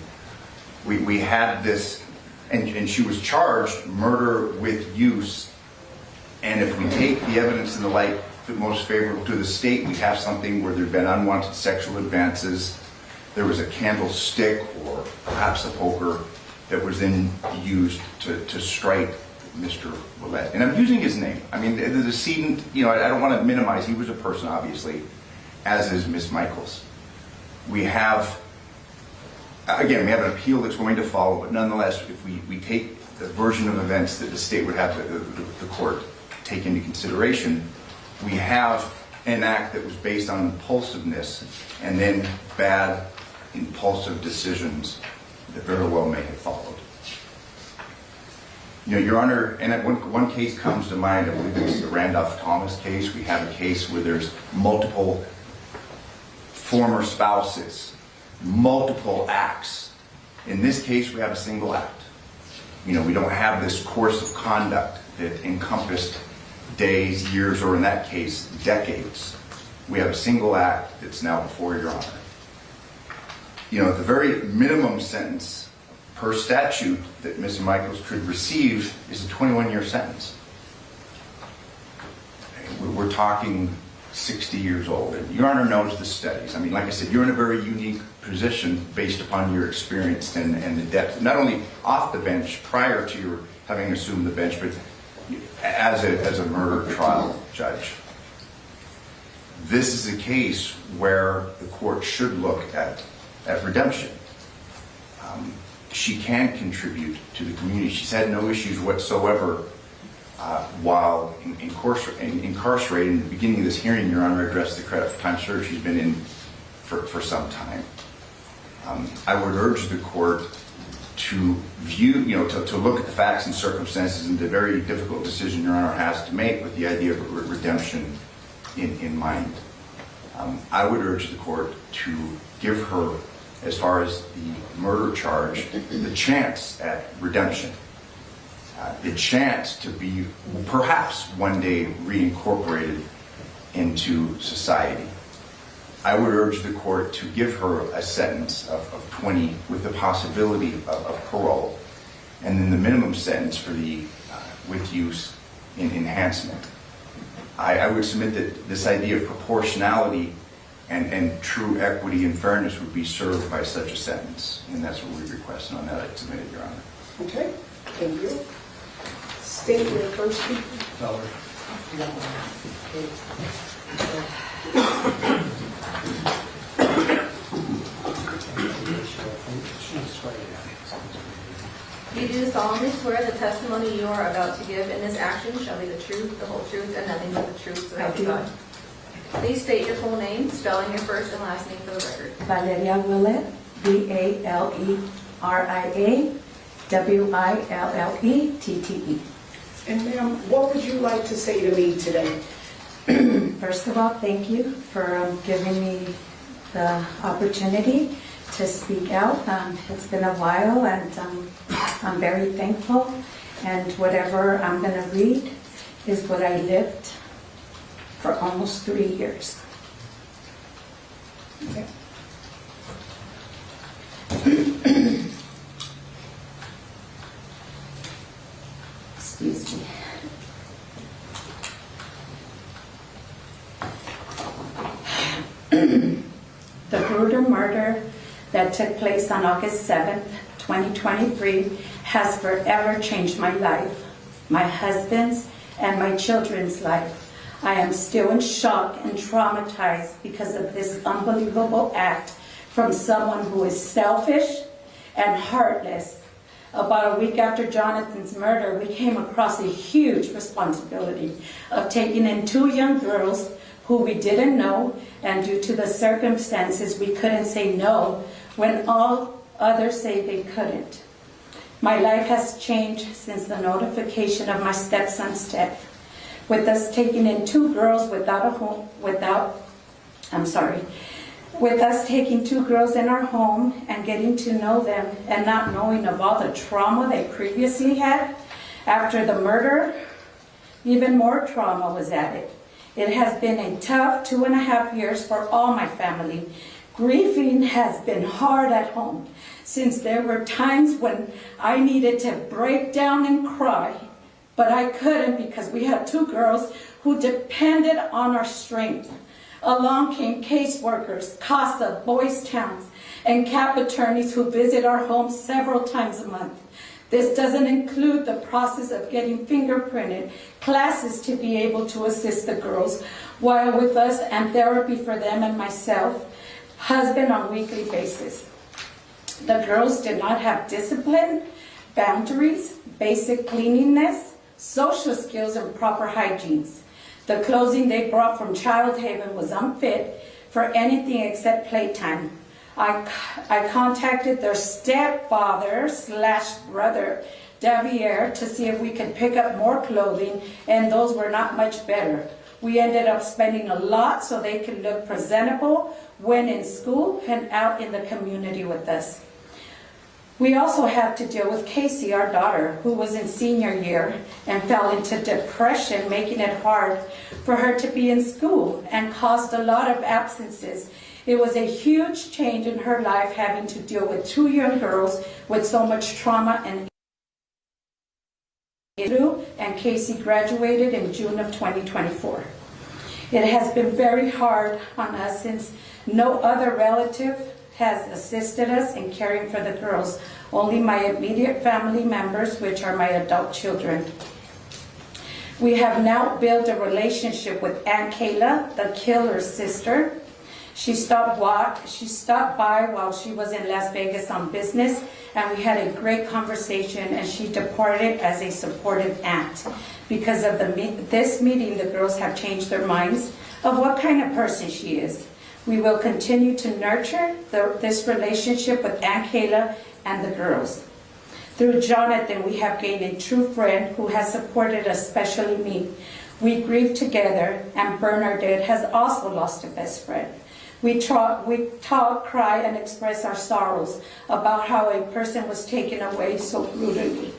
We had this, and she was charged murder with use. And if we take the evidence in the light most favorable to the state, we have something where there have been unwanted sexual advances. There was a candlestick or perhaps a poker that was then used to strike Mr. Willette. And I'm using his name. I mean, the decedent, I don't want to minimize, he was a person, obviously, as is Miss Michaels. We have an appeal that's going to follow, but nonetheless, if we take the version of events that the state would have the court take into consideration, we have an act that was based on impulsiveness and then bad, impulsive decisions that very well may have followed. Your Honor, and one case comes to mind, I believe it's the Randolph Thomas case. We have a case where there's multiple former spouses, multiple acts. In this case, we have a single act. We don't have this course of conduct that encompassed days, years, or in that case, decades. We have a single act that's now before Your Honor. The very minimum sentence per statute that Ms. Michaels could receive is a 21-year sentence. We're talking 60 years old. And Your Honor knows the studies. I mean, like I said, you're in a very unique position based upon your experience and the depth, not only off the bench prior to your having assumed the bench, but as a murder trial judge. This is a case where the court should look at redemption. She can contribute to the community. She's had no issues whatsoever while incarcerated. In the beginning of this hearing, Your Honor addressed the credit for time served she's been in for some time. I would urge the court to view, to look at the facts and circumstances and the very difficult decision Your Honor has to make with the idea of redemption in mind. I would urge the court to give her, as far as the murder charge, the chance at redemption. The chance to be perhaps one day reincorporated into society. I would urge the court to give her a sentence of 20 with the possibility of parole, and then the minimum sentence for the with use in enhancement. I would submit that this idea of proportionality and true equity and fairness would be served by such a sentence, and that's what we request, and on that I submit it, Your Honor. Okay, thank you. State your first speaker. You do solemnly swear the testimony you are about to give in this action shall be the truth, the whole truth, and nothing but the truth, so help you God. Please state your full name, spelling your first and last name for the record. Valeria Willette, Valeria Willette. And ma'am, what would you like to say to me today? First of all, thank you for giving me the opportunity to speak out. It's been a while, and I'm very thankful. And whatever I'm going to read is what I lived for almost 3 years. Okay. Excuse me. The brutal murder that took place on August 7th, 2023 has forever changed my life, my husband's, and my children's life. I am still in shock and traumatized because of this unbelievable act from someone who is selfish and heartless. About a week after Jonathan's murder, we came across a huge responsibility of taking in 2 young girls who we didn't know, and due to the circumstances, we couldn't say no when all others say they couldn't. My life has changed since the notification of my stepson's death. With us taking in 2 girls with us taking 2 girls in our home and getting to know them and not knowing of all the trauma they previously had, after the murder, even more trauma was added. It has been a tough 2.5 years for all my family. Grieving has been hard at home, since there were times when I needed to break down and cry, but I couldn't because we had 2 girls who depended on our strength. Along came caseworkers, CASA, Boys Towns, and CAP attorneys who visit our homes several times a month. This doesn't include the process of getting fingerprinted, classes to be able to assist the girls while with us, and therapy for them and myself, husband on a weekly basis. The girls did not have discipline, boundaries, basic cleanliness, social skills, and proper hygiene. The clothing they brought from Child Haven was unfit for anything except playtime. I contacted their stepfather/brother, Devyn, to see if we could pick up more clothing, and those were not much better. We ended up spending a lot so they could look presentable when in school and out in the community with us. We also have to deal with Casey, our daughter, who was in senior year and fell into depression, making it hard for her to be in school and caused a lot of absences. It was a huge change in her life, having to deal with 2 young girls with so much trauma, and Casey graduated in June of 2024. It has been very hard on us since no other relative has assisted us in caring for the girls, only my immediate family members, which are my adult children. We have now built a relationship with Aunt Kayla, the killer's sister. She stopped by while she was in Las Vegas on business, and we had a great conversation, and she departed as a supportive aunt. Because of this meeting, the girls have changed their minds of what kind of person she is. We will continue to nurture this relationship with Aunt Kayla and the girls. Through Jonathan, we have gained a true friend who has supported us, especially me. We grieve together, and Bernadette has also lost a best friend. We talk, cry, and express our sorrows about how a person was taken away so brutally.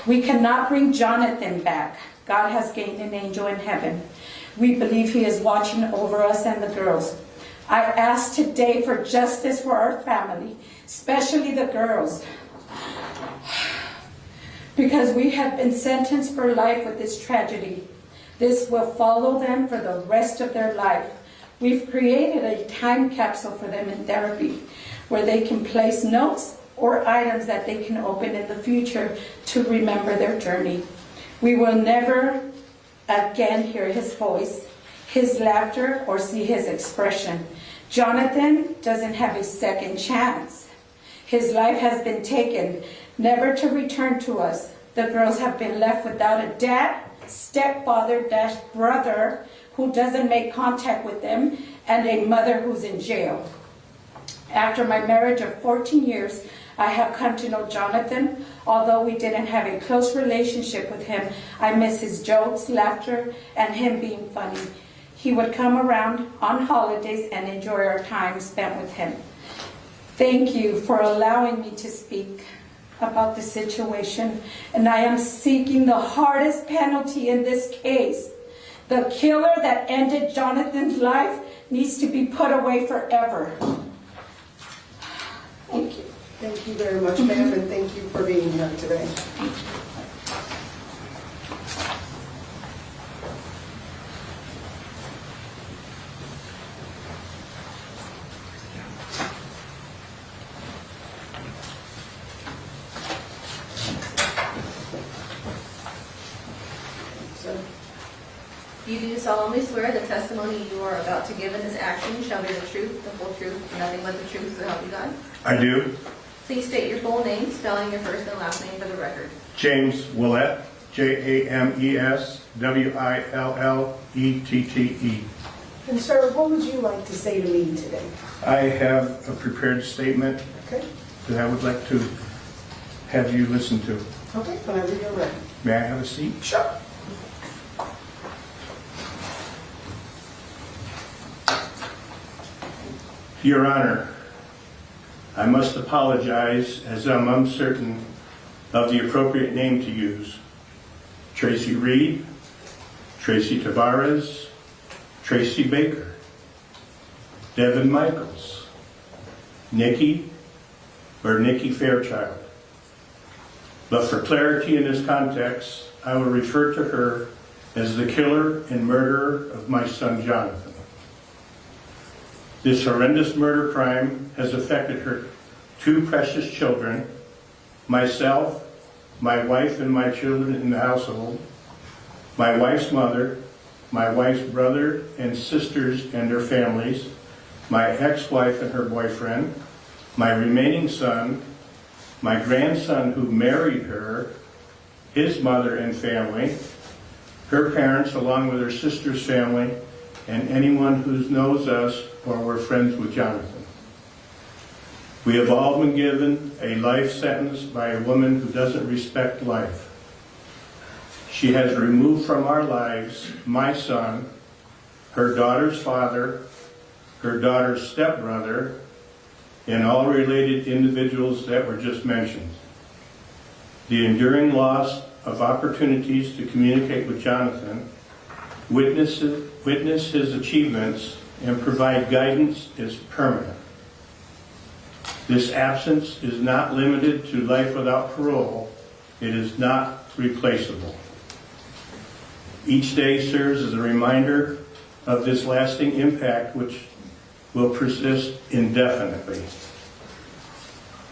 We cannot bring Jonathan back. God has gained an angel in heaven. We believe he is watching over us and the girls. I ask today for justice for our family, especially the girls, because we have been sentenced for life with this tragedy. This will follow them for the rest of their life. We've created a time capsule for them in therapy where they can place notes or items that they can open in the future to remember their journey. We will never again hear his voice, his laughter, or see his expression. Jonathan doesn't have a second chance. His life has been taken, never to return to us. The girls have been left without a dad, stepfather-brother who doesn't make contact with them, and a mother who's in jail. After my marriage of 14 years, I have come to know Jonathan. Although we didn't have a close relationship with him, I miss his jokes, laughter, and him being funny. He would come around on holidays and enjoy our time spent with him. Thank you for allowing me to speak about the situation, and I am seeking the hardest penalty in this case. The killer that ended Jonathan's life needs to be put away forever. Thank you. Thank you very much, ma'am, and thank you for being here today. You do solemnly swear the testimony you are about to give in this action shall be the truth, the whole truth, and nothing but the truth, so help you God? I do. Please state your full name, spelling your first and last name for the record. James Willette, Jameswillette. And sir, what would you like to say to me today? I have a prepared statement Okay. that I would like to have you listen to. Okay, whenever you're ready. May I have a seat? Sure. Your Honor, I must apologize as I'm uncertain of the appropriate name to use. Tracy Reed, Tracy Tavares, Tracy Baker, Devyn Michaels, Nikki, or Nikki Fairchild. But for clarity in this context, I will refer to her as the killer and murderer of my son Jonathan. This horrendous murder crime has affected her two precious children, myself, my wife and my children in the household, my wife's mother, my wife's brother and sisters and their families, my ex-wife and her boyfriend, my remaining son, my grandson who married her, his mother and family, her parents along with her sister's family, and anyone who knows us or were friends with Jonathan. We have all been given a life sentence by a woman who doesn't respect life. She has removed from our lives my son, her daughter's father, her daughter's stepbrother, and all related individuals that were just mentioned. The enduring loss of opportunities to communicate with Jonathan, witness his achievements, and provide guidance is permanent. This absence is not limited to life without parole. It is not replaceable. Each day serves as a reminder of this lasting impact which will persist indefinitely.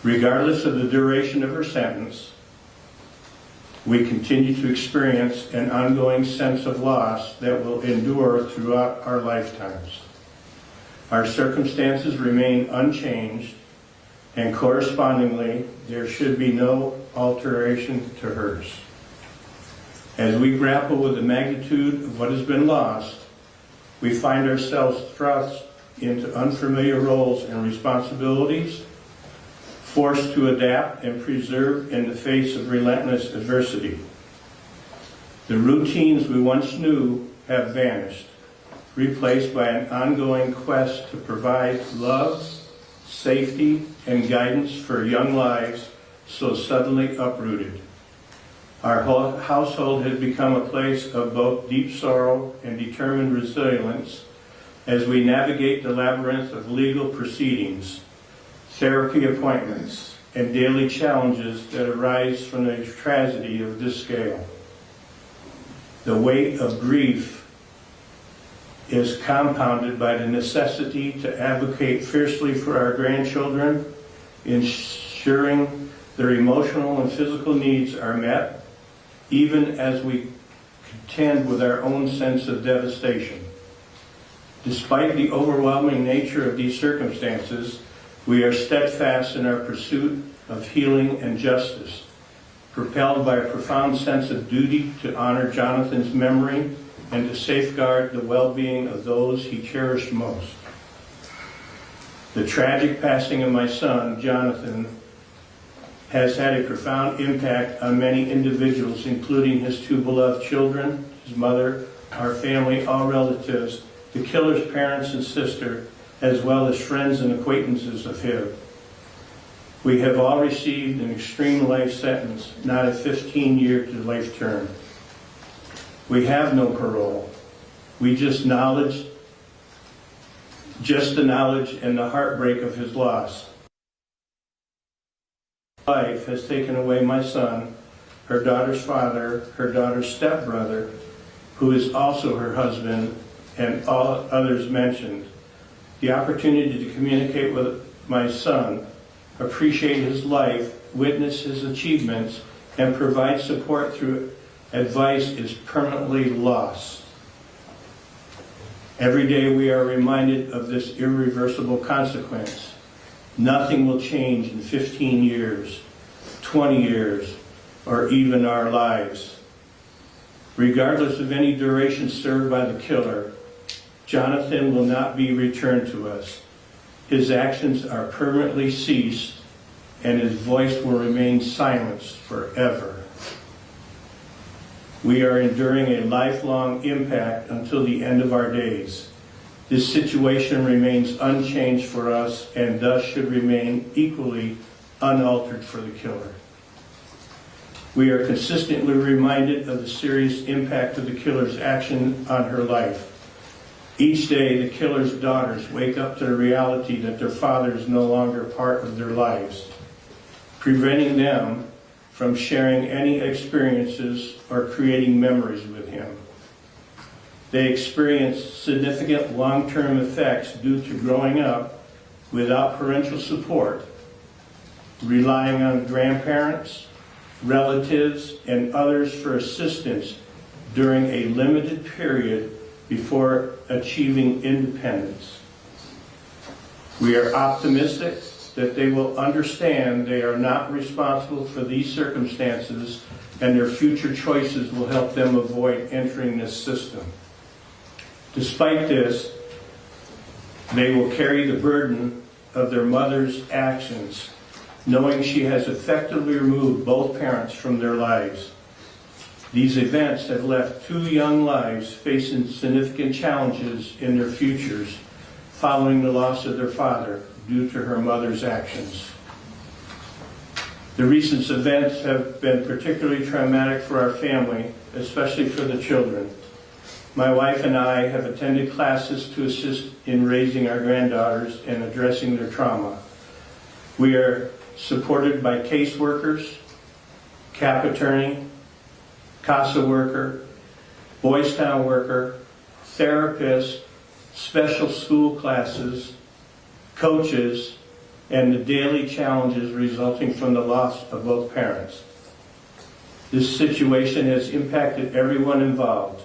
Regardless of the duration of her sentence, we continue to experience an ongoing sense of loss that will endure throughout our lifetimes. Our circumstances remain unchanged, and correspondingly, there should be no alteration to hers. As we grapple with the magnitude of what has been lost, we find ourselves thrust into unfamiliar roles and responsibilities, forced to adapt and preserve in the face of relentless adversity. The routines we once knew have vanished, replaced by an ongoing quest to provide love, safety, and guidance for young lives so suddenly uprooted. Our whole household has become a place of both deep sorrow and determined resilience as we navigate the labyrinth of legal proceedings, therapy appointments, and daily challenges that arise from the tragedy of this scale. The weight of grief is compounded by the necessity to advocate fiercely for our grandchildren, ensuring their emotional and physical needs are met, even as we contend with our own sense of devastation. Despite the overwhelming nature of these circumstances, we are steadfast in our pursuit of healing and justice, propelled by a profound sense of duty to honor Jonathan's memory and to safeguard the well-being of those he cherished most. The tragic passing of my son, Jonathan, has had a profound impact on many individuals, including his two beloved children, his mother, our family, all relatives, the killer's parents and sister, as well as friends and acquaintances of his. We have all received an extreme life sentence, not a 15-year to life term. We have no parole. We just the knowledge and the heartbreak of his loss. Life has taken away my son, her daughter's father, her daughter's stepbrother, who is also her husband, and all others mentioned. The opportunity to communicate with my son, appreciate his life, witness his achievements, and provide support through advice is permanently lost. Every day we are reminded of this irreversible consequence. Nothing will change in 15 years, 20 years, or even our lives. Regardless of any duration served by the killer, Jonathan will not be returned to us. His actions are permanently ceased, and his voice will remain silenced forever. We are enduring a lifelong impact until the end of our days. This situation remains unchanged for us and thus should remain equally unaltered for the killer. We are consistently reminded of the serious impact of the killer's action on her life. Each day, the killer's daughters wake up to the reality that their father is no longer part of their lives, preventing them from sharing any experiences or creating memories with him. They experience significant long-term effects due to growing up without parental support, relying on grandparents, relatives, and others for assistance during a limited period before achieving independence. We are optimistic that they will understand they are not responsible for these circumstances and their future choices will help them avoid entering this system. Despite this, they will carry the burden of their mother's actions, knowing she has effectively removed both parents from their lives. These events have left two young lives facing significant challenges in their futures following the loss of their father due to her mother's actions. The recent events have been particularly traumatic for our family, especially for the children. My wife and I have attended classes to assist in raising our granddaughters and addressing their trauma. We are supported by caseworkers, CAP attorney, CASA worker, Boys Town worker, therapists, special school classes, coaches, and the daily challenges resulting from the loss of both parents. This situation has impacted everyone involved.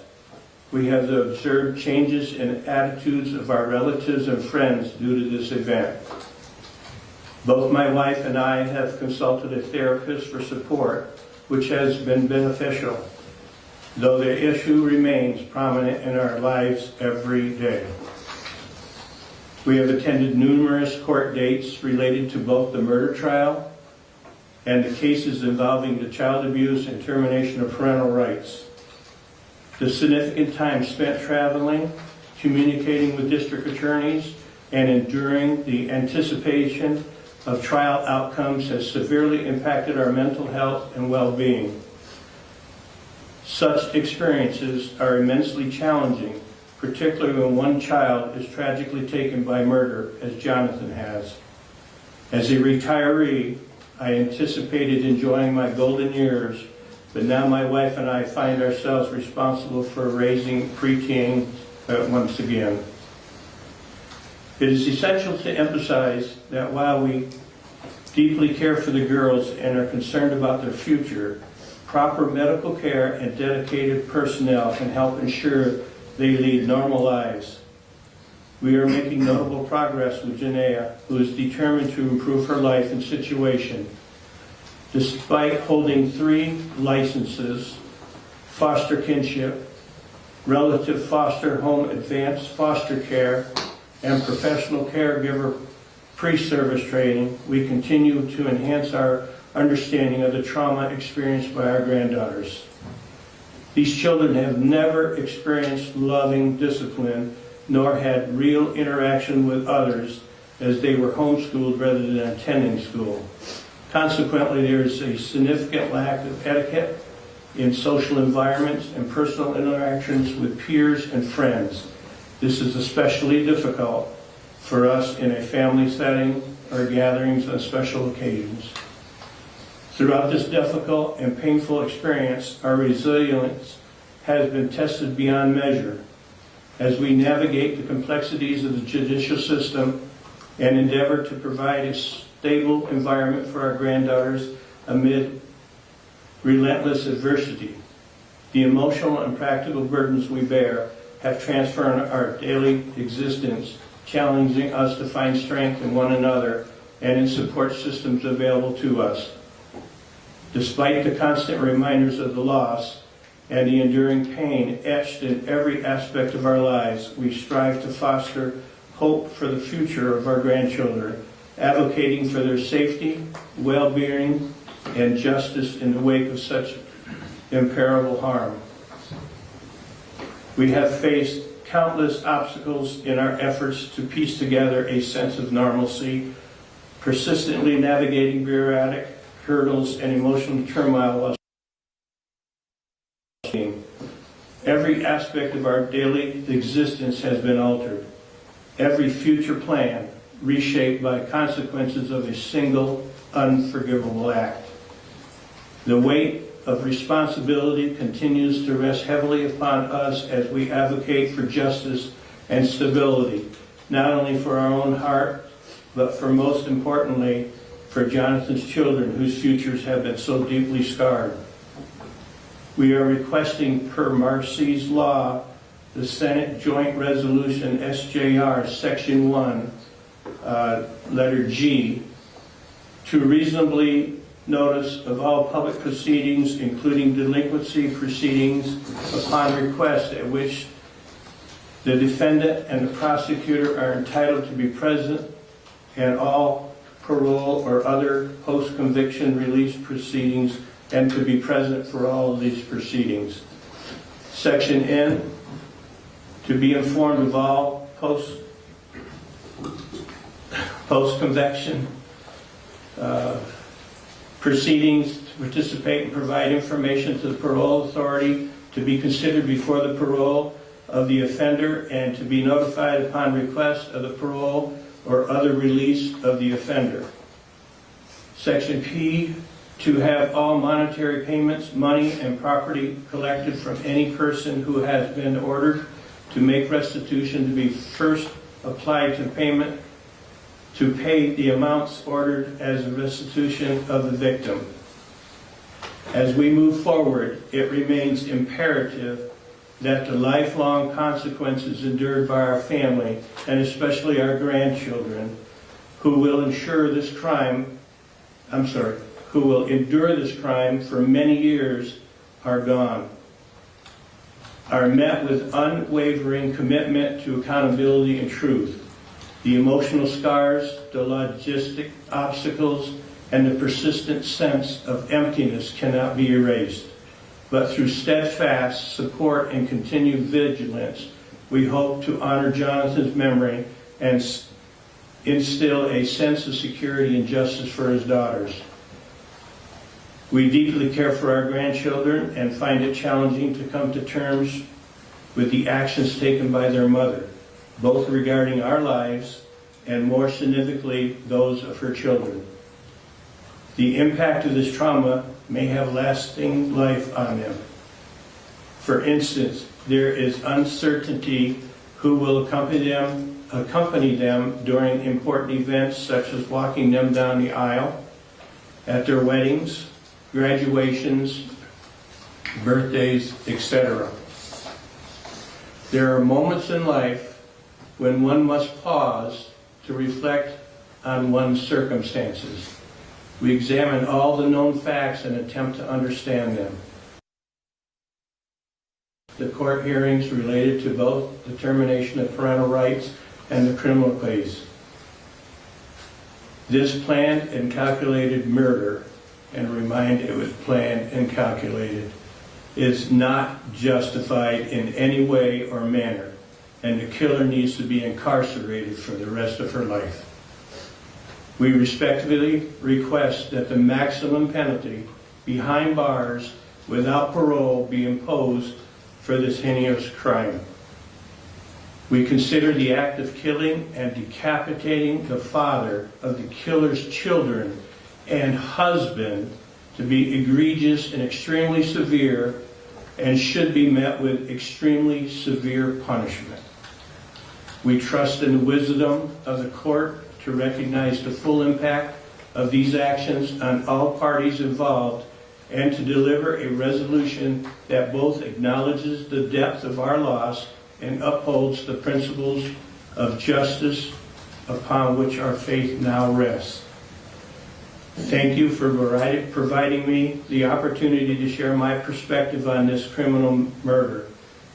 We have observed changes in attitudes of our relatives and friends due to this event. Both my wife and I have consulted a therapist for support, which has been beneficial, though the issue remains prominent in our lives every day. We have attended numerous court dates related to both the murder trial and the cases involving the child abuse and termination of parental rights. The significant time spent traveling, communicating with district attorneys, and enduring the anticipation of trial outcomes has severely impacted our mental health and well-being. Such experiences are immensely challenging, particularly when one child is tragically taken by murder, as Jonathan has. As a retiree, I anticipated enjoying my golden years, but now my wife and I find ourselves responsible for raising preteens once again. It is essential to emphasize that while we deeply care for the girls and are concerned about their future, proper medical care and dedicated personnel can help ensure they lead normal lives. We are making notable progress with Janaea, who is determined to improve her life and situation. Despite holding 3 licenses, foster kinship, relative foster home advanced foster care, and professional caregiver pre-service training, we continue to enhance our understanding of the trauma experienced by our granddaughters. These children have never experienced loving discipline, nor had real interaction with others, as they were homeschooled rather than attending school. Consequently, there is a significant lack of etiquette in social environments and personal interactions with peers and friends. This is especially difficult for us in a family setting or gatherings on special occasions. Throughout this difficult and painful experience, our resilience has been tested beyond measure as we navigate the complexities of the judicial system and endeavor to provide a stable environment for our granddaughters amid relentless adversity. The emotional and practical burdens we bear have transformed our daily existence, challenging us to find strength in one another and in support systems available to us. Despite the constant reminders of the loss and the enduring pain etched in every aspect of our lives, we strive to foster hope for the future of our grandchildren, advocating for their safety, well-being, and justice in the wake of such irreparable harm. We have faced countless obstacles in our efforts to piece together a sense of normalcy, persistently navigating bureaucratic hurdles and emotional turmoil while every aspect of our daily existence has been altered. Every future plan reshaped by consequences of a single unforgivable act. The weight of responsibility continues to rest heavily upon us as we advocate for justice and stability, not only for our own heart, but for most importantly, for Jonathan's children whose futures have been so deeply scarred. We are requesting, per Marcy's law, the Senate Joint Resolution SJR Section 1, letter G, to reasonably notice of all public proceedings, including delinquency proceedings, upon request at which the defendant and the prosecutor are entitled to be present, and all parole or other post-conviction release proceedings, and to be present for all of these proceedings. Section N, to be informed of all post-conviction proceedings, to participate and provide information to the parole authority, to be considered before the parole of the offender, and to be notified upon request of the parole or other release of the offender. Section P, to have all monetary payments, money, and property collected from any person who has been ordered to make restitution to be first applied to payment to pay the amounts ordered as a restitution of the victim. As we move forward, it remains imperative that the lifelong consequences endured by our family, and especially our grandchildren, who will endure this crime for many years, are gone, are met with unwavering commitment to accountability and truth. The emotional scars, the logistic obstacles, and the persistent sense of emptiness cannot be erased. But through steadfast support and continued vigilance, we hope to honor Jonathan's memory and instill a sense of security and justice for his daughters. We deeply care for our grandchildren and find it challenging to come to terms with the actions taken by their mother, both regarding our lives and more significantly those of her children. The impact of this trauma may have lasting life on them. For instance, there is uncertainty who will accompany them during important events such as walking them down the aisle, at their weddings, graduations, birthdays, etc. There are moments in life when one must pause to reflect on one's circumstances. We examine all the known facts and attempt to understand them. The court hearings related to both the termination of parental rights and the criminal case. This planned and calculated murder, and remind it was planned and calculated, is not justified in any way or manner, and the killer needs to be incarcerated for the rest of her life. We respectfully request that the maximum penalty behind bars without parole be imposed for this heinous crime. We consider the act of killing and decapitating the father of the killer's children and husband to be egregious and extremely severe, and should be met with extremely severe punishment. We trust in the wisdom of the court to recognize the full impact of these actions on all parties involved, and to deliver a resolution that both acknowledges the depth of our loss and upholds the principles of justice upon which our faith now rests. Thank you for providing me the opportunity to share my perspective on this criminal murder.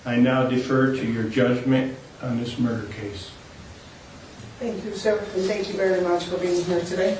I now defer to your judgment on this murder case. Thank you, sir, and thank you very much for being here today.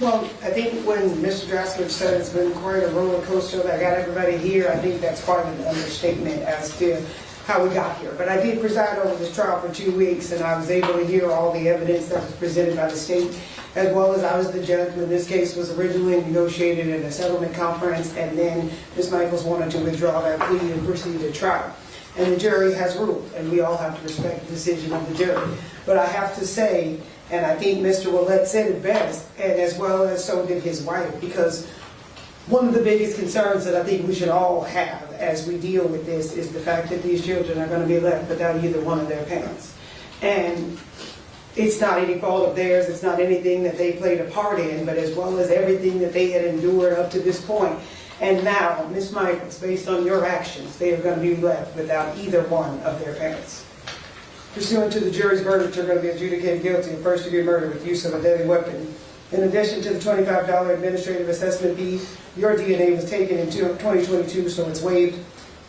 Well, I think when Mr. Draskowitz said it's been quite a roller coaster that got everybody here, I think that's quite an understatement as to how we got here. But I did preside over this trial for 2 weeks, and I was able to hear all the evidence that was presented by the state, as well as I was the judge when this case was originally negotiated in a settlement conference, and then Ms. Michaels wanted to withdraw that plea and proceed to trial. And the jury has ruled, and we all have to respect the decision of the jury. But I have to say, and I think Mr. Willette said it best, and as well as so did his wife, because one of the biggest concerns that I think we should all have as we deal with this is the fact that these children are going to be left without either one of their parents. And it's not any fault of theirs, it's not anything that they played a part in, but as well as everything that they had endured up to this point. And now, Ms. Michaels, based on your actions, they are going to be left without either one of their parents. Pursuant to the jury's verdict, you're going to be adjudicated guilty of first-degree murder with use of a deadly weapon. In addition to the $25 administrative assessment fee, your DNA was taken in 2022, so it's waived.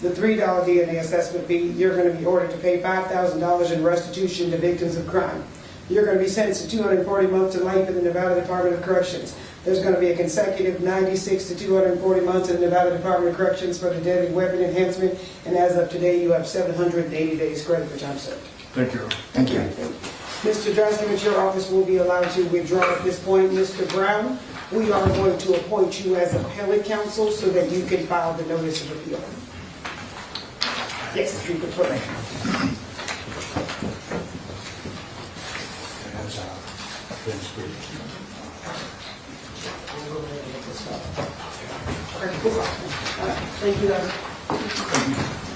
The $3 DNA assessment fee, you're going to be ordered to pay $5,000 in restitution to victims of crime. You're going to be sentenced to 240 months to life in the Nevada Department of Corrections. There's going to be a consecutive 96 to 240 months in the Nevada Department of Corrections for the deadly weapon enhancement, and as of today, you have 780 days credit for time served. Thank you. Thank you. Mr. Draskowitz, your office will be allowed to withdraw at this point. Mr. Brown, we are going to appoint you as appellate counsel so that you can file the notice of appeal. Yes, if you could put it. Thank you, guys.